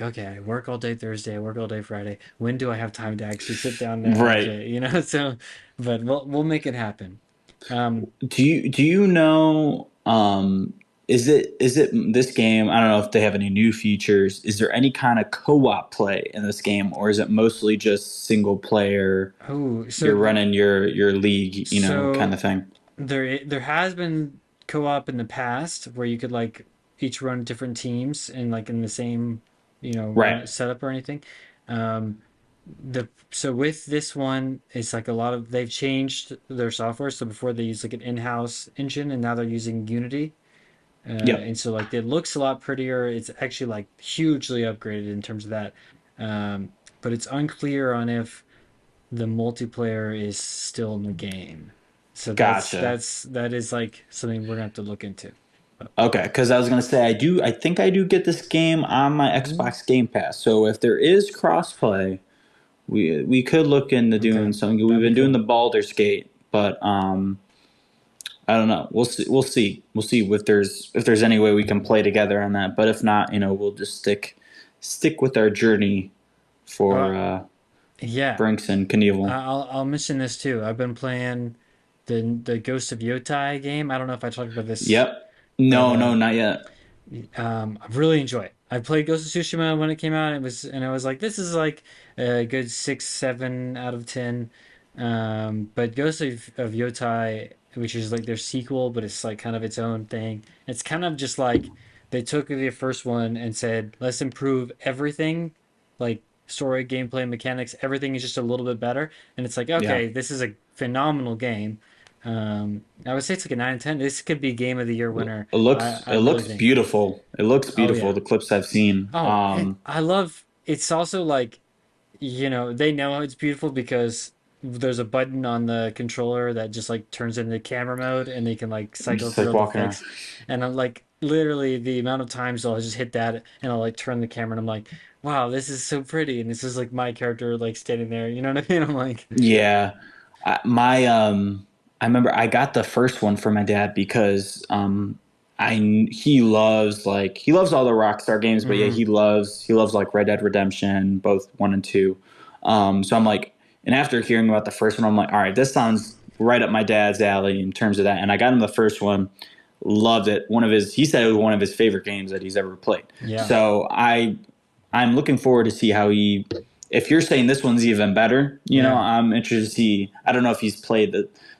okay, I work all day Thursday, I work all day Friday. When do I have time to actually sit down there and Right. play? You know, so but we'll make it happen. Um, Do you know is it this game? I don't know if they have any new features. Is there any kind of co-op play in this game, or is it mostly just single player? oh, You're running your league, kind so of thing. there has been co-op in the past where you could like each run different teams and like in the same Right. setup or anything. Um, so with this one, it's like a lot of they've changed their software. So before they used like an in-house engine, and now they're using Unity. Yep. And so like it looks a lot prettier. It's actually like hugely upgraded in terms of that. But it's unclear on if the multiplayer is still in the game. So Gotcha. that is like something we're gonna have to look into. But, Okay, because I was gonna say I think I do get this game on my mhm. Xbox Game Pass. So if there is crossplay, we could look into Okay, doing something. We've that'd be been doing cool. the Baldur's Gate, but I don't know. We'll see. We'll see. We'll see if there's any way we can play together on that. But if not, we'll just stick with our journey for Uh, yeah, Brinks and Knievel. I'll mention this too. I've been playing the Ghost of Yotai game. I don't know if I talked about this, Yep. but No, no, not yet. I really enjoy it. I played Ghost of Tsushima when it came out. And I was like, this is like a good 6, 7 out of 10. But Ghost of Yotai, which is like their sequel, but it's like kind of its own thing. It's kind of just like they took the first one and said, let's improve everything, like story, gameplay, mechanics. Everything is just a little bit better. And it's like, Yeah. okay, this is a phenomenal game. I would say it's like a 9 out of 10. This could be game of the year winner. It looks I it really looks think. beautiful. It looks Oh beautiful. yeah. The clips I've seen. Oh, I love. It's also like they know it's beautiful because there's a button on the controller that just like turns into camera mode, and they can like cycle Just through like all the walking around. effects. And I'm like, literally, the amount of times I'll just hit that, and I'll like turn the camera, and I'm like, wow, this is so pretty, and this is like my character like standing there. You know what I mean? I'm like, Yeah. I remember I got the first one for my dad because I he loves all the Rockstar games, but yeah, mm, he loves like Red Dead Redemption, both 1 and 2. So I'm like, and after hearing about the first one, I'm like, all right, this sounds right up my dad's alley in terms of that. And I got him the first one, loved it. He said it was one of his favorite games that he's ever played. yeah, So I'm looking forward to see how he. If you're saying this one's even better, yeah. I'm interested to see. I don't know if he's played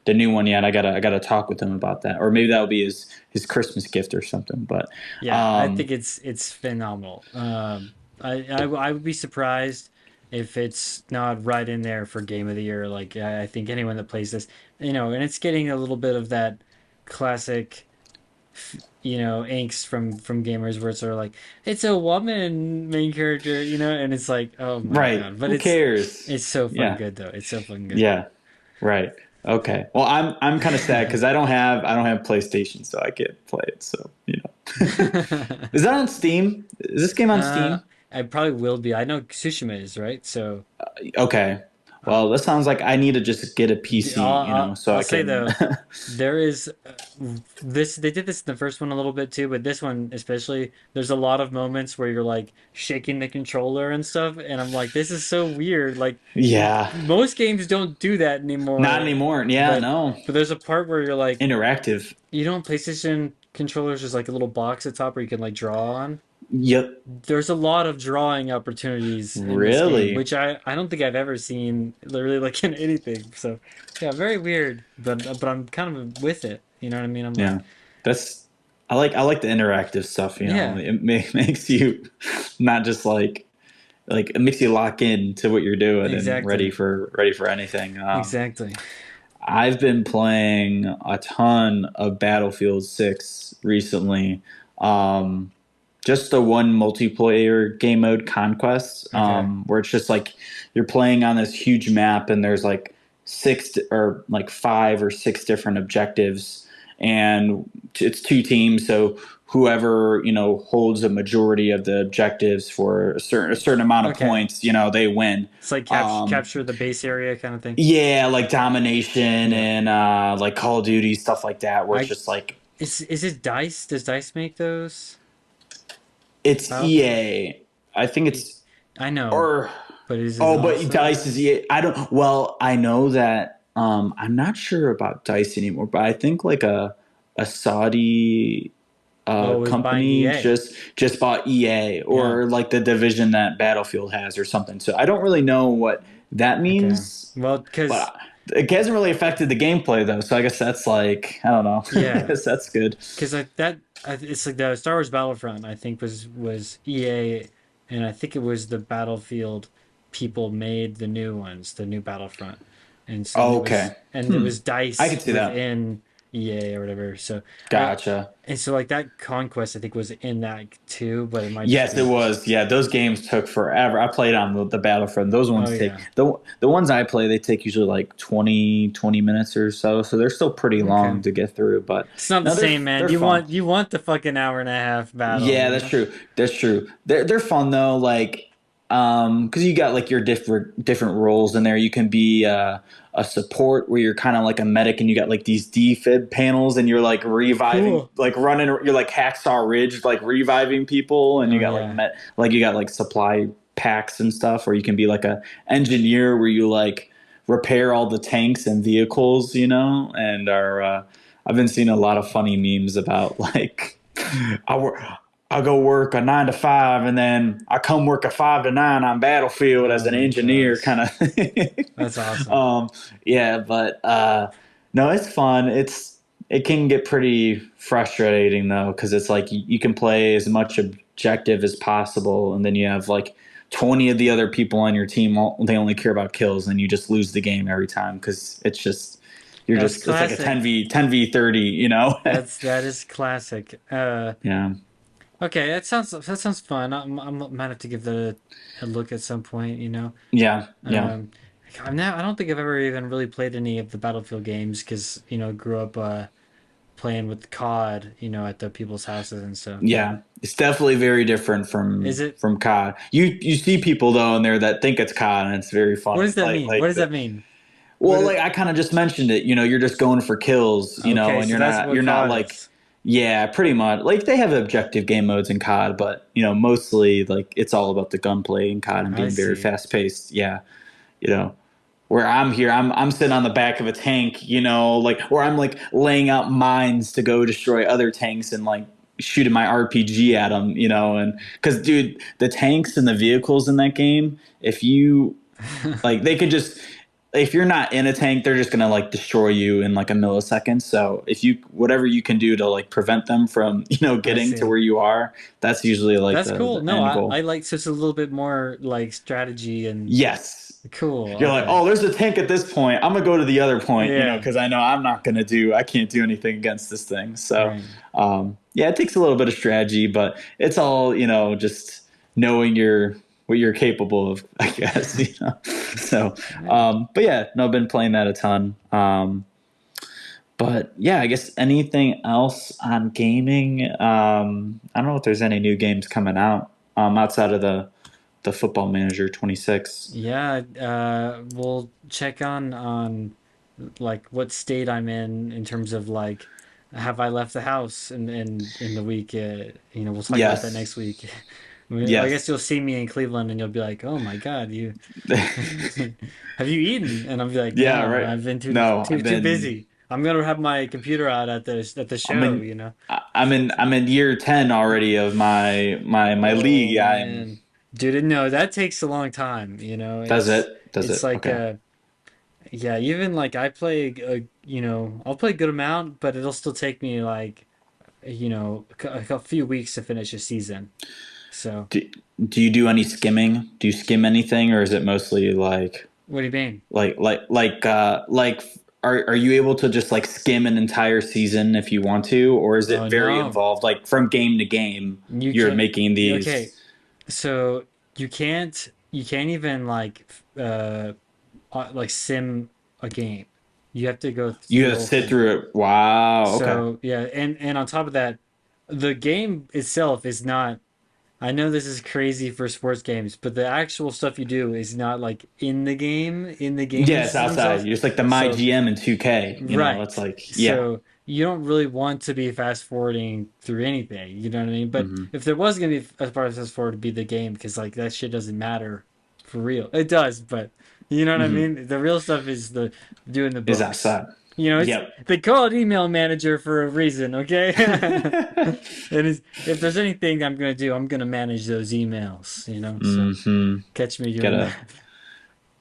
the new one yet. I gotta talk with him about that, or maybe that'll be his Christmas gift or something. But Yeah, I um, think it's phenomenal. I would be surprised if it's not right in there for Game of the Year. Like I think anyone that plays this, and it's getting a little bit of that classic, angst from gamers where it's sort of like it's a woman main character, and it's like oh my right, God, but who cares? it's so fun Yeah, good though. It's so fun good. yeah, right. Okay. Well, I'm kind of sad because I don't have PlayStation, so I can't play it. So is that on Steam? Is this game on uh, Steam? I probably will be. I know Tsushima is right, so Okay. Well, this sounds like I need to just get a I'll, PC, I'll, so I'll I say can. though, there is this. They did this in the first one a little bit too, but this one especially, there's a lot of moments where you're like shaking the controller and stuff, and I'm like, this is so weird. Like Yeah, most games don't do that not anymore, anymore. Yeah, but no, there's a part where you're like, interactive. you know, PlayStation controllers there's like a little box at the top where you can like draw on. Yep, There's a lot of drawing opportunities in this game, really. which I don't think I've ever seen literally like in anything. So yeah, very weird, but I'm kind of with it. You know what I mean? I'm Yeah, like, that's I like the interactive stuff. yeah, It makes you not just like it makes you lock in to what you're doing and exactly, ready for anything. exactly. I've been playing a ton of Battlefield 6 recently. Um, just the one multiplayer game mode, Conquest, Okay, where it's just like you're playing on this huge map and there's like or like 5 or 6 different objectives, and it's 2 teams. So whoever holds a majority of the objectives for a certain amount of okay. points, they win. It's like Um, capture the base area kind of thing. yeah, like domination Yeah, and like Call of Duty stuff like that, where it's I just like is it Dice? Does Dice make those it's Battlefield? EA. I think it's I know, or but is it oh, but also? Dice is EA. I don't. Well, I know that. I'm not sure about Dice anymore, but I think like a Saudi Oh, is buying company EA? just bought EA Yeah. or like the division that Battlefield has or something. So I don't really know what that Okay. means, Well, because but it hasn't really affected the gameplay though. So I guess that's like I don't know. I yeah, guess that's good. because it's like the Star Wars Battlefront. I think was EA, and I think it was the Battlefield people made the new ones, the new Battlefront, Okay. and it was I Dice can see that. within EA or whatever. So I Gotcha. and so like that Conquest I think was in that too, but it might just Yes, it be. was. Yeah, those games took forever. I played on the Battlefront. Those Oh ones take yeah. the ones I play. They take usually like 20 minutes or so. So they're still pretty Okay. long to get through. But It's not the no, they're same, man. they're fun. You want the fucking hour and a half battle, Yeah, you that's know? true. That's true. They're fun though. Like, because you got like your different roles in there. You can be a support where you're kind of like a medic, and you got like these defib panels, and you're like reviving, Cool. like running. You're like Hacksaw Ridge, like reviving people, and you Oh got like yeah. you got like supply packs and stuff. Or you can be like a engineer where you like repair all the tanks and vehicles, and are. I've been seeing a lot of funny memes about like I work. I go work a 9 to 5, and then I come work a 5 to 9 on Battlefield as Oh an my engineer, gosh. kind of. That's awesome. um, yeah, but no, it's fun. It can get pretty frustrating though, because it's like you can play as much objective as possible, and then you have like 20 of the other people on your team. They only care about kills, and you just lose the game every time because it's just That's it's like a classic. 10v30, That is classic. Yeah. Okay, that sounds fun. I might have to give that a look at some point, you know. Yeah, yeah. Um, I don't think I've ever even really played any of the Battlefield games because, you know, grew up playing with COD, you know, at the people's houses and stuff. Yeah, it's definitely very different Is it? from COD. You see people though in there that think it's COD, and it's very What does funny. that mean? What does that mean? What Well, is, like I kind of just mentioned it. You're just going for kills. okay, And so that's what you're not COD like is. yeah, pretty much. Like they have objective game modes in COD, but mostly like it's all about the gunplay in COD and I being very see. fast paced. Yeah, you know. Where I'm here, I'm sitting on the back of a tank, like where I'm like laying out mines to go destroy other tanks and like shooting my RPG at them, and because dude, the tanks and the vehicles in that game, if you like, they could just if you're not in a tank, they're just gonna like destroy you in like a millisecond. So if you whatever you can do to like prevent them from I getting to see. where you are, that's usually like That's the cool. No, end goal. I like so it's a little bit more like strategy and Yes. cool. You're like, Okay. oh, there's a tank at this point. I'm gonna go to the other point, Yeah. because I know I can't do anything against this thing. So, Right. yeah, it takes a little bit of strategy, but it's all just knowing what you're capable of, I guess. So, Yeah. but yeah, no, I've been playing that a ton. But yeah, I guess anything else on gaming? I don't know if there's any new games coming out outside of the the Football Manager 26. Yeah, we'll check on like what state I'm in terms of like have I left the house in the week. We'll talk about that Yes. next week. I guess Yes. you'll see me in Cleveland and you'll be like, "Oh my God, you have you eaten?" And I'll be like, Yeah, "No, right. I've been No, I've too been busy. I'm gonna have my computer out at the I'm show, in you know." I'm in year 10 already of my Oh league. I'm man, dude, no, that takes a long time. Does it? Does It's it? like Okay. yeah, even like I play I'll play a good amount, but it'll still take me like a few weeks to finish a season. So Do, do you do any skimming? Do you skim anything, or is it mostly what do you mean? like are you able to just like skim an entire season if you want to, or is it Oh very no, involved? Like from game to game, you you're can't. making Okay, these. so you can't even like sim a game. You have to go through You the have to whole sit thing. through it. Wow. Okay. So yeah, and on top of that, the game itself is not. I know this is crazy for sports games, but the actual stuff you do is not like in the Yeah, it's games outside. themselves. You're just like the my So GM in 2K. It's right. like yeah. So you don't really want to be fast forwarding through anything. You know what I mean? But Hmm. if there was gonna be as far as fast forward to be the game, because like that shit doesn't matter for real. It does, but you know what I Hmm. mean? The real stuff is the doing the Is books. outside. It's Yep. they call it email manager for a reason, okay? If there's anything I'm gonna do, I'm gonna manage those emails, So Hmm. catch me doing Gotta that.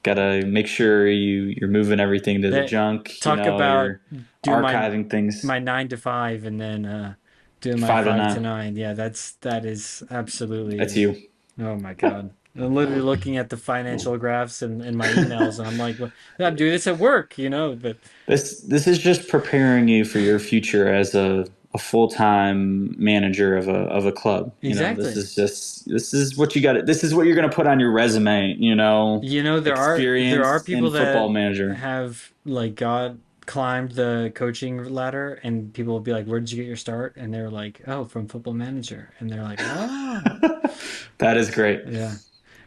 gotta make sure you're moving everything to the That junk. talk about You're do archiving things. my 9 to 5 and then doing my 5 to 9. 5 to 9. Yeah, that is That's absolutely. you. Oh my God. I'm literally looking at the financial graphs in my emails, and I'm like, well, I'm doing this at work, but This is just preparing you for your future as a full time manager of a club. exactly. This is what you got. This is what you're gonna put on your resume. There are Experience in people football that manager. have like got climbed the coaching ladder, and people will be like, "Where did you get your start?" And they're like, "Oh, from Football Manager," and they're like, "Oh." That is great. Yeah.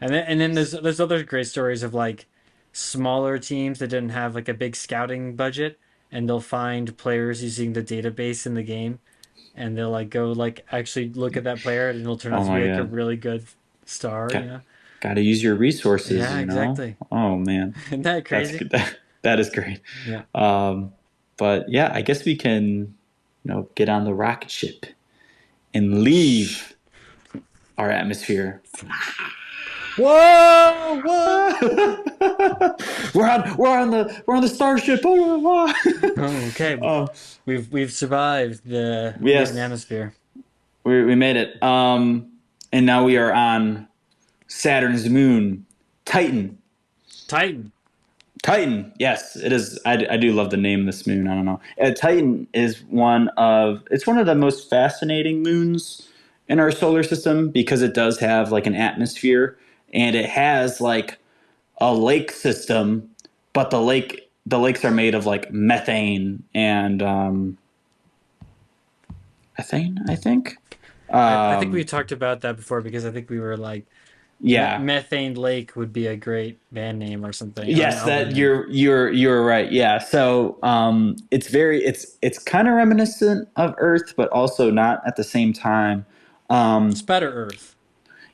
And then there's other great stories of like smaller teams that didn't have like a big scouting budget, and they'll find players using the database in the game, and they'll like go like actually look at that player, and it'll turn out Oh to be my like a god. really good Got got to use your resources. Yeah, exactly. Oh man, Isn't that that's crazy? good. That is great. Yeah. Um, but yeah, I guess we can get on the rocket ship and leave our atmosphere. Whoa! Whoa! We're on the starship. Oh, okay. Oh We've survived the leaving the yes, atmosphere. we made it. And now we are on Saturn's moon, Titan. Titan. Titan, yes, it is. I do love the name of this moon. I don't know. Titan is it's one of the most fascinating moons in our solar system because it does have like an atmosphere and it has like a lake system, but the lakes are made of like methane and ethane, I think. I think we Um, talked about that before because I think we were like yeah, Methane Lake would be a great band name or something or an yes, album that name. you're right. Yeah. So it's kind of reminiscent of Earth, but also not at the same time. It's Um, better Earth.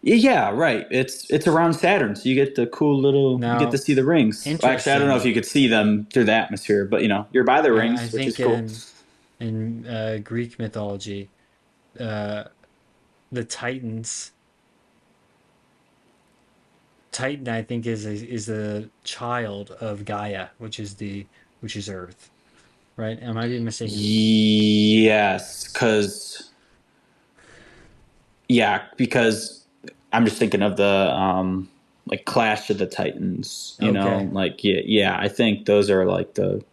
yeah, right. It's around Saturn, so you get the cool you get to Now, see the rings. Well, actually, I don't know if interesting. you could see them through the atmosphere, but you're by the I rings, which is think cool. in Greek mythology, uh, the Titans. Titan, I think, is a child of Gaia, which is Earth, right? Am I being mistaken? Yes, because I'm just thinking of the like Clash of the Titans, Okay. like yeah, I think those are like the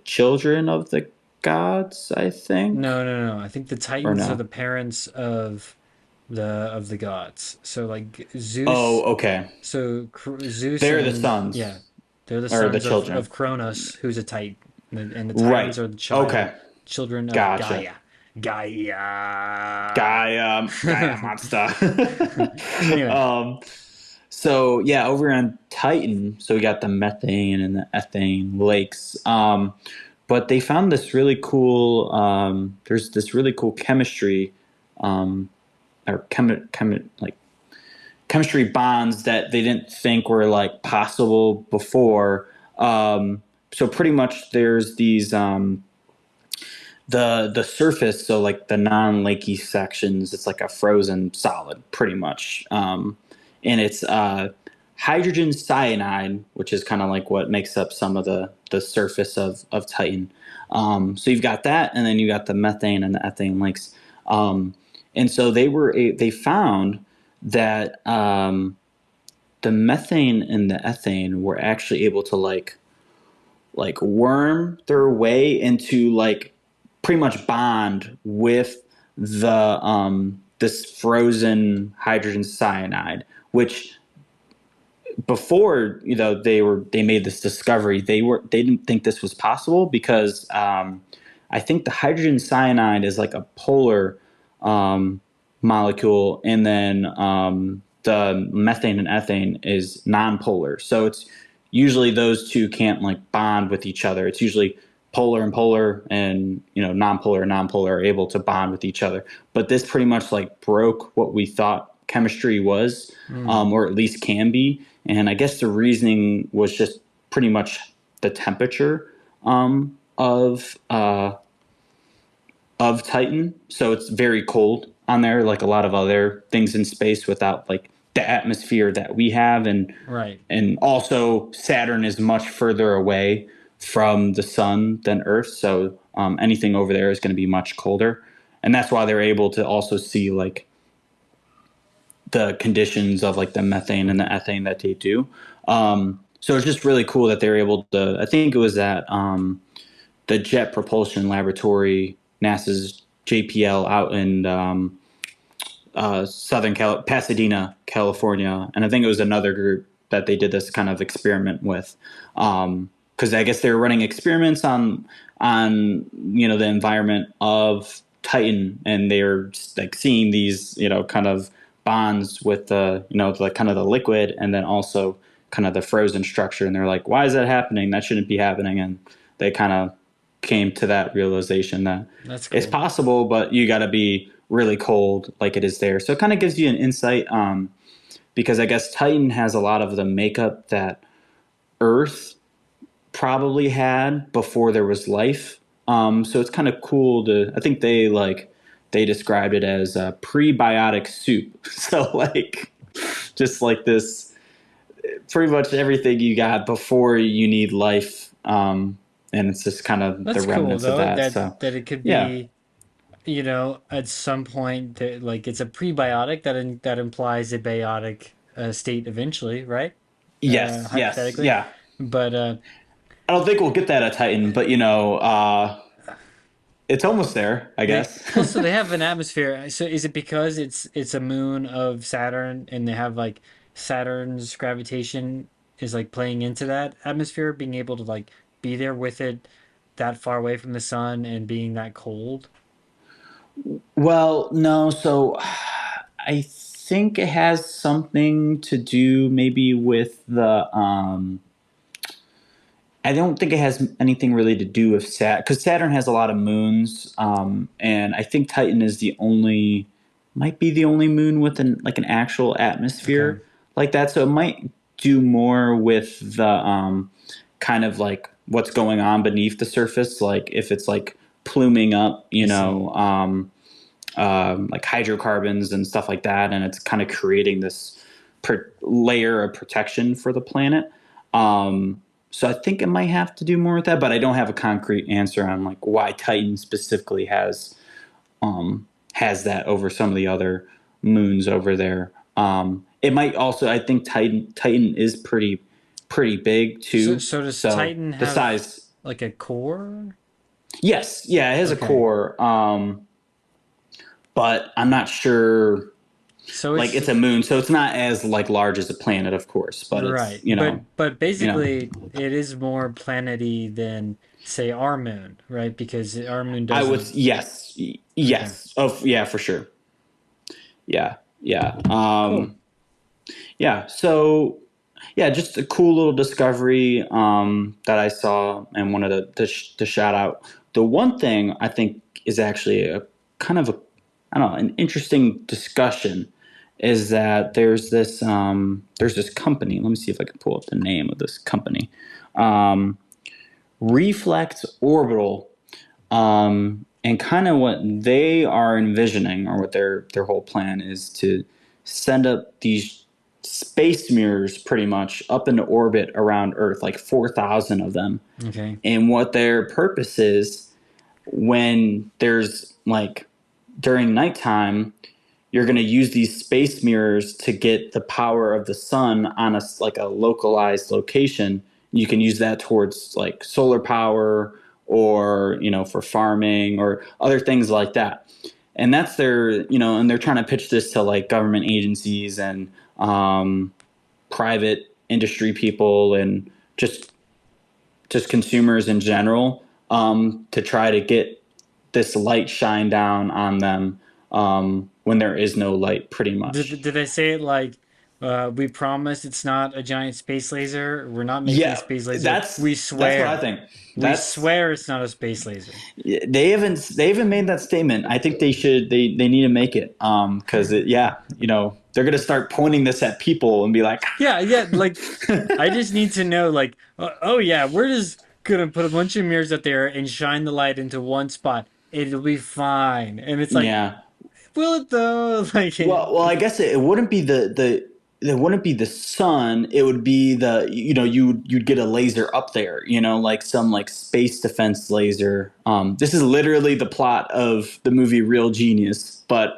children of the gods, I think. No. I think the Or Titans are no. the parents of the gods. So like Oh, Zeus, okay. Zeus They're the and sons yeah, they're the or the sons children. of Cronus, who's a Titan, and the Right. Titans are the Okay. children of Gotcha. Gaia. Gaia. Gaia monster. Anyway, um So yeah, over on Titan, so we got the methane and the ethane lakes. But they found this really cool. There's this really cool chemistry, um, or like chemistry bonds that they didn't think were like possible before. So pretty much there's these the surface, so like the non-lakey sections, it's like a frozen solid, pretty much, and it's hydrogen cyanide, which is kind of like what makes up some of the surface of Titan. So you've got that, and then you got the methane and the ethane lakes, and so they found that the methane and the ethane were actually able to like worm their way into like pretty much bond with the this frozen hydrogen cyanide, which before they made this discovery, they didn't think this was possible because I think the hydrogen cyanide is like a polar molecule, and then the methane and ethane is nonpolar. So it's usually those two can't like bond with each other. It's usually polar and polar, and nonpolar and nonpolar are able to bond with each other. But this pretty much like broke what we thought chemistry was, or at least can be. And I guess the reasoning was just pretty much the temperature of Titan. So it's very cold on there, like a lot of other things in space, without like the atmosphere that we have, and Right. and also Saturn is much further away from the sun than Earth, so anything over there is going to be much colder, and that's why they're able to also see like the conditions of like the methane and the ethane that they do. So it's just really cool that they're able to. I think it was at the Jet Propulsion Laboratory, NASA's JPL, out in Pasadena, California, and I think it was another group that they did this kind of experiment with, because I guess they were running experiments on the environment of Titan, and they were like seeing these kind of bonds with the kind of the liquid, and then also kind of the frozen structure, and they're like, why is that happening? That shouldn't be happening. And they kind of came to that realization that That's it's cool. possible, but you got to be really cold like it is there. So it kind of gives you an insight, because I guess Titan has a lot of the makeup that Earth probably had before there was life. So it's kind of cool to. I think they described it as a prebiotic soup. So like just like this, pretty much everything you got before you need life. And it's just kind of the That's cool remnants of though that. that So that it could yeah, be, at some point that like it's a prebiotic that implies a biotic state eventually, right? yes, yes, Hypothetically, yeah. but I don't think we'll get that at Titan, but it's almost there, I they guess. well, so they have an atmosphere. So is it because it's a moon of Saturn and they have like Saturn's gravitation is like playing into that atmosphere, being able to like be there with it that far away from the sun and being that cold? Well, no, so I think it has something to do maybe with the I don't think it has anything really to do with Saturn, because Saturn has a lot of moons, and I think Titan is might be the only moon with an actual Okay. atmosphere like that. So it might do more with the kind of like what's going on beneath the surface, like if it's like pluming up, I see. like hydrocarbons and stuff like that, and it's kind of creating this layer of protection for the planet. So I think it might have to do more with that, but I don't have a concrete answer on like why Titan specifically has that over some of the other moons over there. It might also, I think Titan is pretty big So too. so does So Titan the have size, like a core? yes, yeah, it has a Okay. core, but I'm not sure. So Like it's it's a moon, so it's not as like large as a planet, of course, but it's right. But you know, basically it is more planety than say our moon, right? Because our moon I would doesn't. yes, Okay. yes, oh yeah, for sure, yeah, yeah, Cool. Yeah. So yeah, just a cool little discovery that I saw and wanted to shout out. The one thing I think is actually a kind of a, I don't know, an interesting discussion is that there's this company. Let me see if I can pull up the name of this company. Um, Reflex Orbital, and kind of what they are envisioning, or what their whole plan is, to send up these space mirrors pretty much up into orbit around Earth, like 4,000 of them. Okay. And what their purpose is, when there's like during nighttime, you're going to use these space mirrors to get the power of the sun on a like a localized location. You can use that towards like solar power, or for farming or other things like that. And that's their, and they're trying to pitch this to like government agencies and private industry people, and just consumers in general, to try to get this light shine down on them, when there is no light, pretty much. Did they say it like, we promise it's not a giant space laser? We're not making a Yeah, space laser. that's We that's what I swear. think. We That's swear it's not a space laser. they haven't made that statement. I think they need to make it, because yeah, they're gonna start pointing this at people and be like, Yeah, yeah. Like, I just need to know, like, oh yeah, we're just gonna put a bunch of mirrors up there and shine the light into one spot. It'll be fine. And it's like, yeah. will it though? Like, Well, I guess it wouldn't be it wouldn't be the sun. It would be you'd get a laser up there, like some like space defense laser. This is literally the plot of the movie Real Genius, but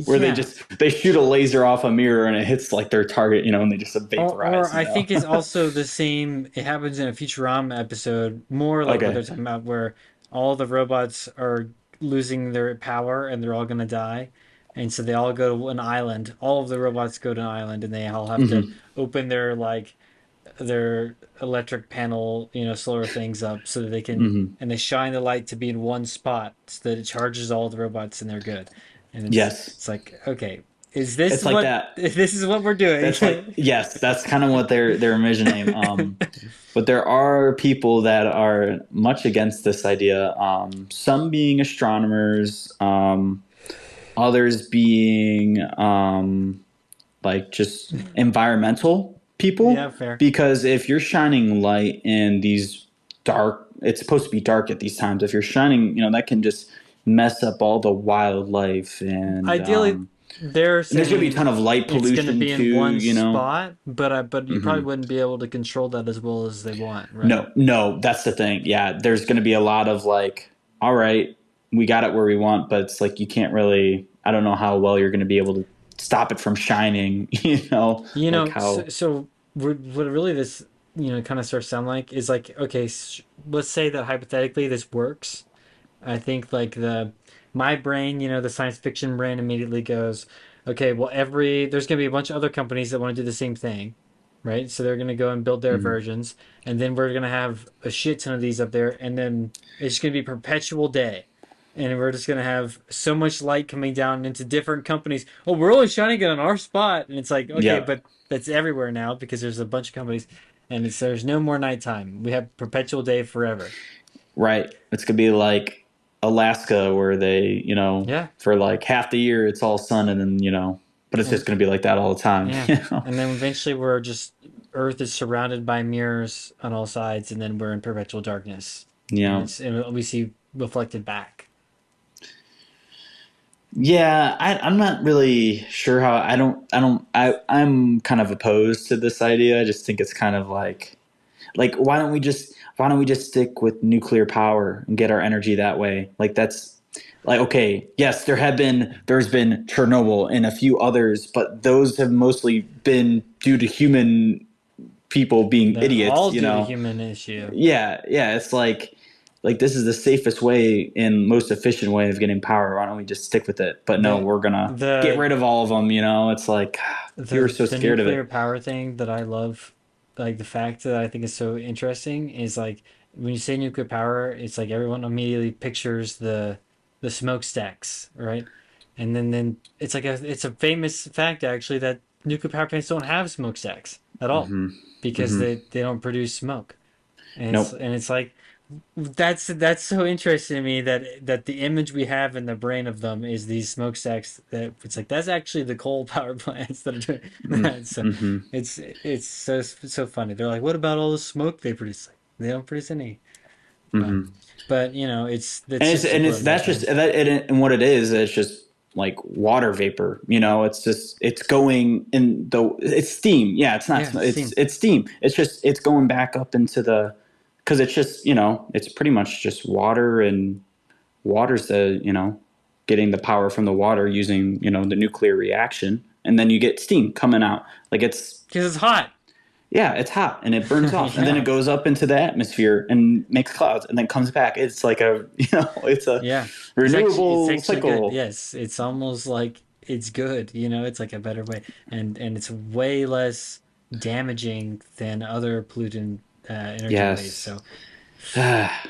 where yeah. they shoot a laser off a mirror and it hits like their target, and they just Or vaporize. I think it's also the same. It happens in a Futurama episode, more like what they're Okay. talking about, where all the robots are losing their power and they're all gonna die, and so they all go to an island. All of the robots go to an island, and they all have to Hmm. open their their electric panel, solar things up so that they can, Hmm. and they shine the light to be in one spot so that it charges all the robots and they're good. And Yes, it's like, okay, is it's this like what that. this is what we're doing? That's like, yes, that's kind of what they're envisioning. But there are people that are much against this idea. Some being astronomers, others being like just environmental people. Yeah, fair. Because if you're shining light in these dark, it's supposed to be dark at these times. If you're shining, that can just mess up all the wildlife, Ideally, they're and there's gonna be a saying ton of light it's going to pollution be too. in one spot, but you probably Hmm. wouldn't be able to control that as well as they want, right? No, no, that's the thing. Yeah, there's going to be a lot of like, all right, we got it where we want, but it's like you can't really. I don't know how well you're going to be able to stop it from shining. Like how. So what really this kind of starts to sound like is like, okay, let's say that hypothetically this works. I think like my brain, the science fiction brain immediately goes, okay, well there's gonna be a bunch of other companies that want to do the same thing, right? So they're gonna go and build their Mhm. versions, and then we're gonna have a shit ton of these up there, and then it's gonna be perpetual day. And we're just gonna have so much light coming down into different companies. Oh, we're only shining it on our spot, and it's like, okay, Yep. but that's everywhere now because there's a bunch of companies, and there's no more nighttime. We have perpetual day forever. Right. It's gonna be like Alaska, where they, Yeah, for like half the year it's all sun, and then but it's just and gonna be like that all the time. yeah, and then eventually we're just Earth is surrounded by mirrors on all sides, and then we're in perpetual darkness, and Yeah. and we see reflected back. Yeah, I'm not really sure how. I'm kind of opposed to this idea. I just think it's kind of like why don't we just stick with nuclear power and get our energy that way? Like that's like, okay, yes, there's been Chernobyl and a few others, but those have mostly been due to human people being They're idiots, all due to human issue. Yeah, yeah, it's like this is the safest way and most efficient way of getting power. Why don't we just stick with it? But no, the we're gonna get the rid of all of them. It's like you're so the scared of nuclear it. power thing that I love, like the fact that I think is so interesting is like when you say nuclear power, it's like everyone immediately pictures the smokestacks, right? And then it's like it's a famous fact actually that nuclear power plants don't have smokestacks at all Mm-hmm. because Mm-hmm. they don't produce smoke. Nope. And it's like that's so interesting to me that the image we have in the brain of them is these smokestacks that it's like that's actually the coal power plants that are doing that. So Mm-hmm. it's so funny. They're like, what about all the smoke they produce? Like, they don't produce any. But Mm-hmm. you know, it's And it's super and it's ugly that's just things. that and what it is. It's just like water vapor. You know, it's just it's going in the it's steam. Yeah, it's not Yeah, smoke. It's steam. it's steam. It's just it's going back up into the because it's just it's pretty much just water and water's the getting the power from the water using the nuclear reaction, and then you get steam coming out like it's Because it's hot. yeah, it's hot and it burns off, and then it Yeah. goes up into the atmosphere and makes clouds, and then comes back. It's like a it's a Yeah. It's renewable actually good. cycle. Yes. It's almost like it's good, you know, it's like a better way. And it's way less damaging than other pollutant energy ways. Yes. So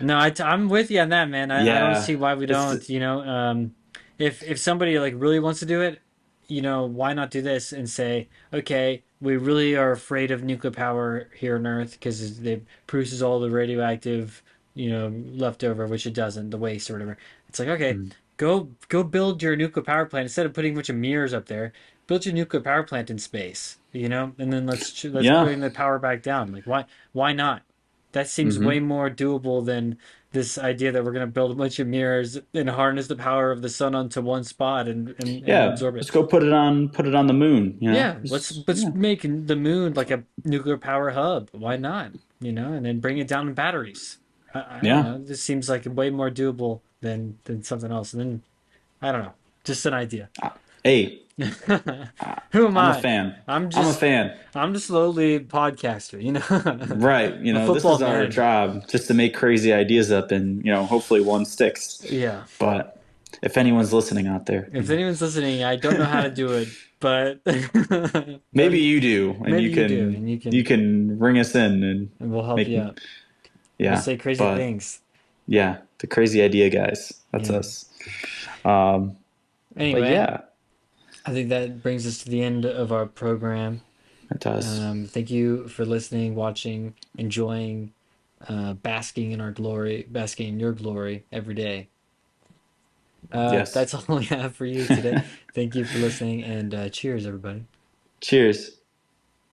no, I'm with you on that, man. I don't Yeah. see why we It's don't, you know, if somebody like really wants to do it, you know, why not do this and say, okay, we really are afraid of nuclear power here on Earth because it produces all the radioactive, you know, leftover, which it doesn't, the waste or whatever. It's like, okay, go build your nuclear power plant instead of putting a bunch of mirrors up there. Build your nuclear power plant in space, you know, and then let's yeah. bring the power back down. Like, why not? That seems way Hmm. more doable than this idea that we're going to build a bunch of mirrors and harness the power of the sun onto one spot and Yeah. absorb it. Let's go put it on the moon. Yeah, let's Yeah. make the moon like a nuclear power hub. Why not? You know, and then bring it down in batteries. I don't Yeah. know. This seems like way more doable than something else. And then I don't know. Just an idea. Hey, Who am I'm a I? fan. I'm I'm a just fan. I'm just lowly podcaster. You know, Right. I'm a This football is our manager. job just to make crazy ideas up and, hopefully one sticks. Yeah. But if anyone's listening out there, If anyone's listening, I don't know how to do it, but maybe you do and maybe you do, and you can ring us in and and we'll help make you out. We'll yeah. say crazy But things. yeah, the crazy idea guys. That's Yeah. us. Um, but Anyway, yeah, I think that brings us to the end of our program. it does. Thank you for listening, watching, enjoying, basking in our glory, basking in your glory every day. Yes. That's all we have for you today. Thank you for listening, and cheers, everybody. Cheers.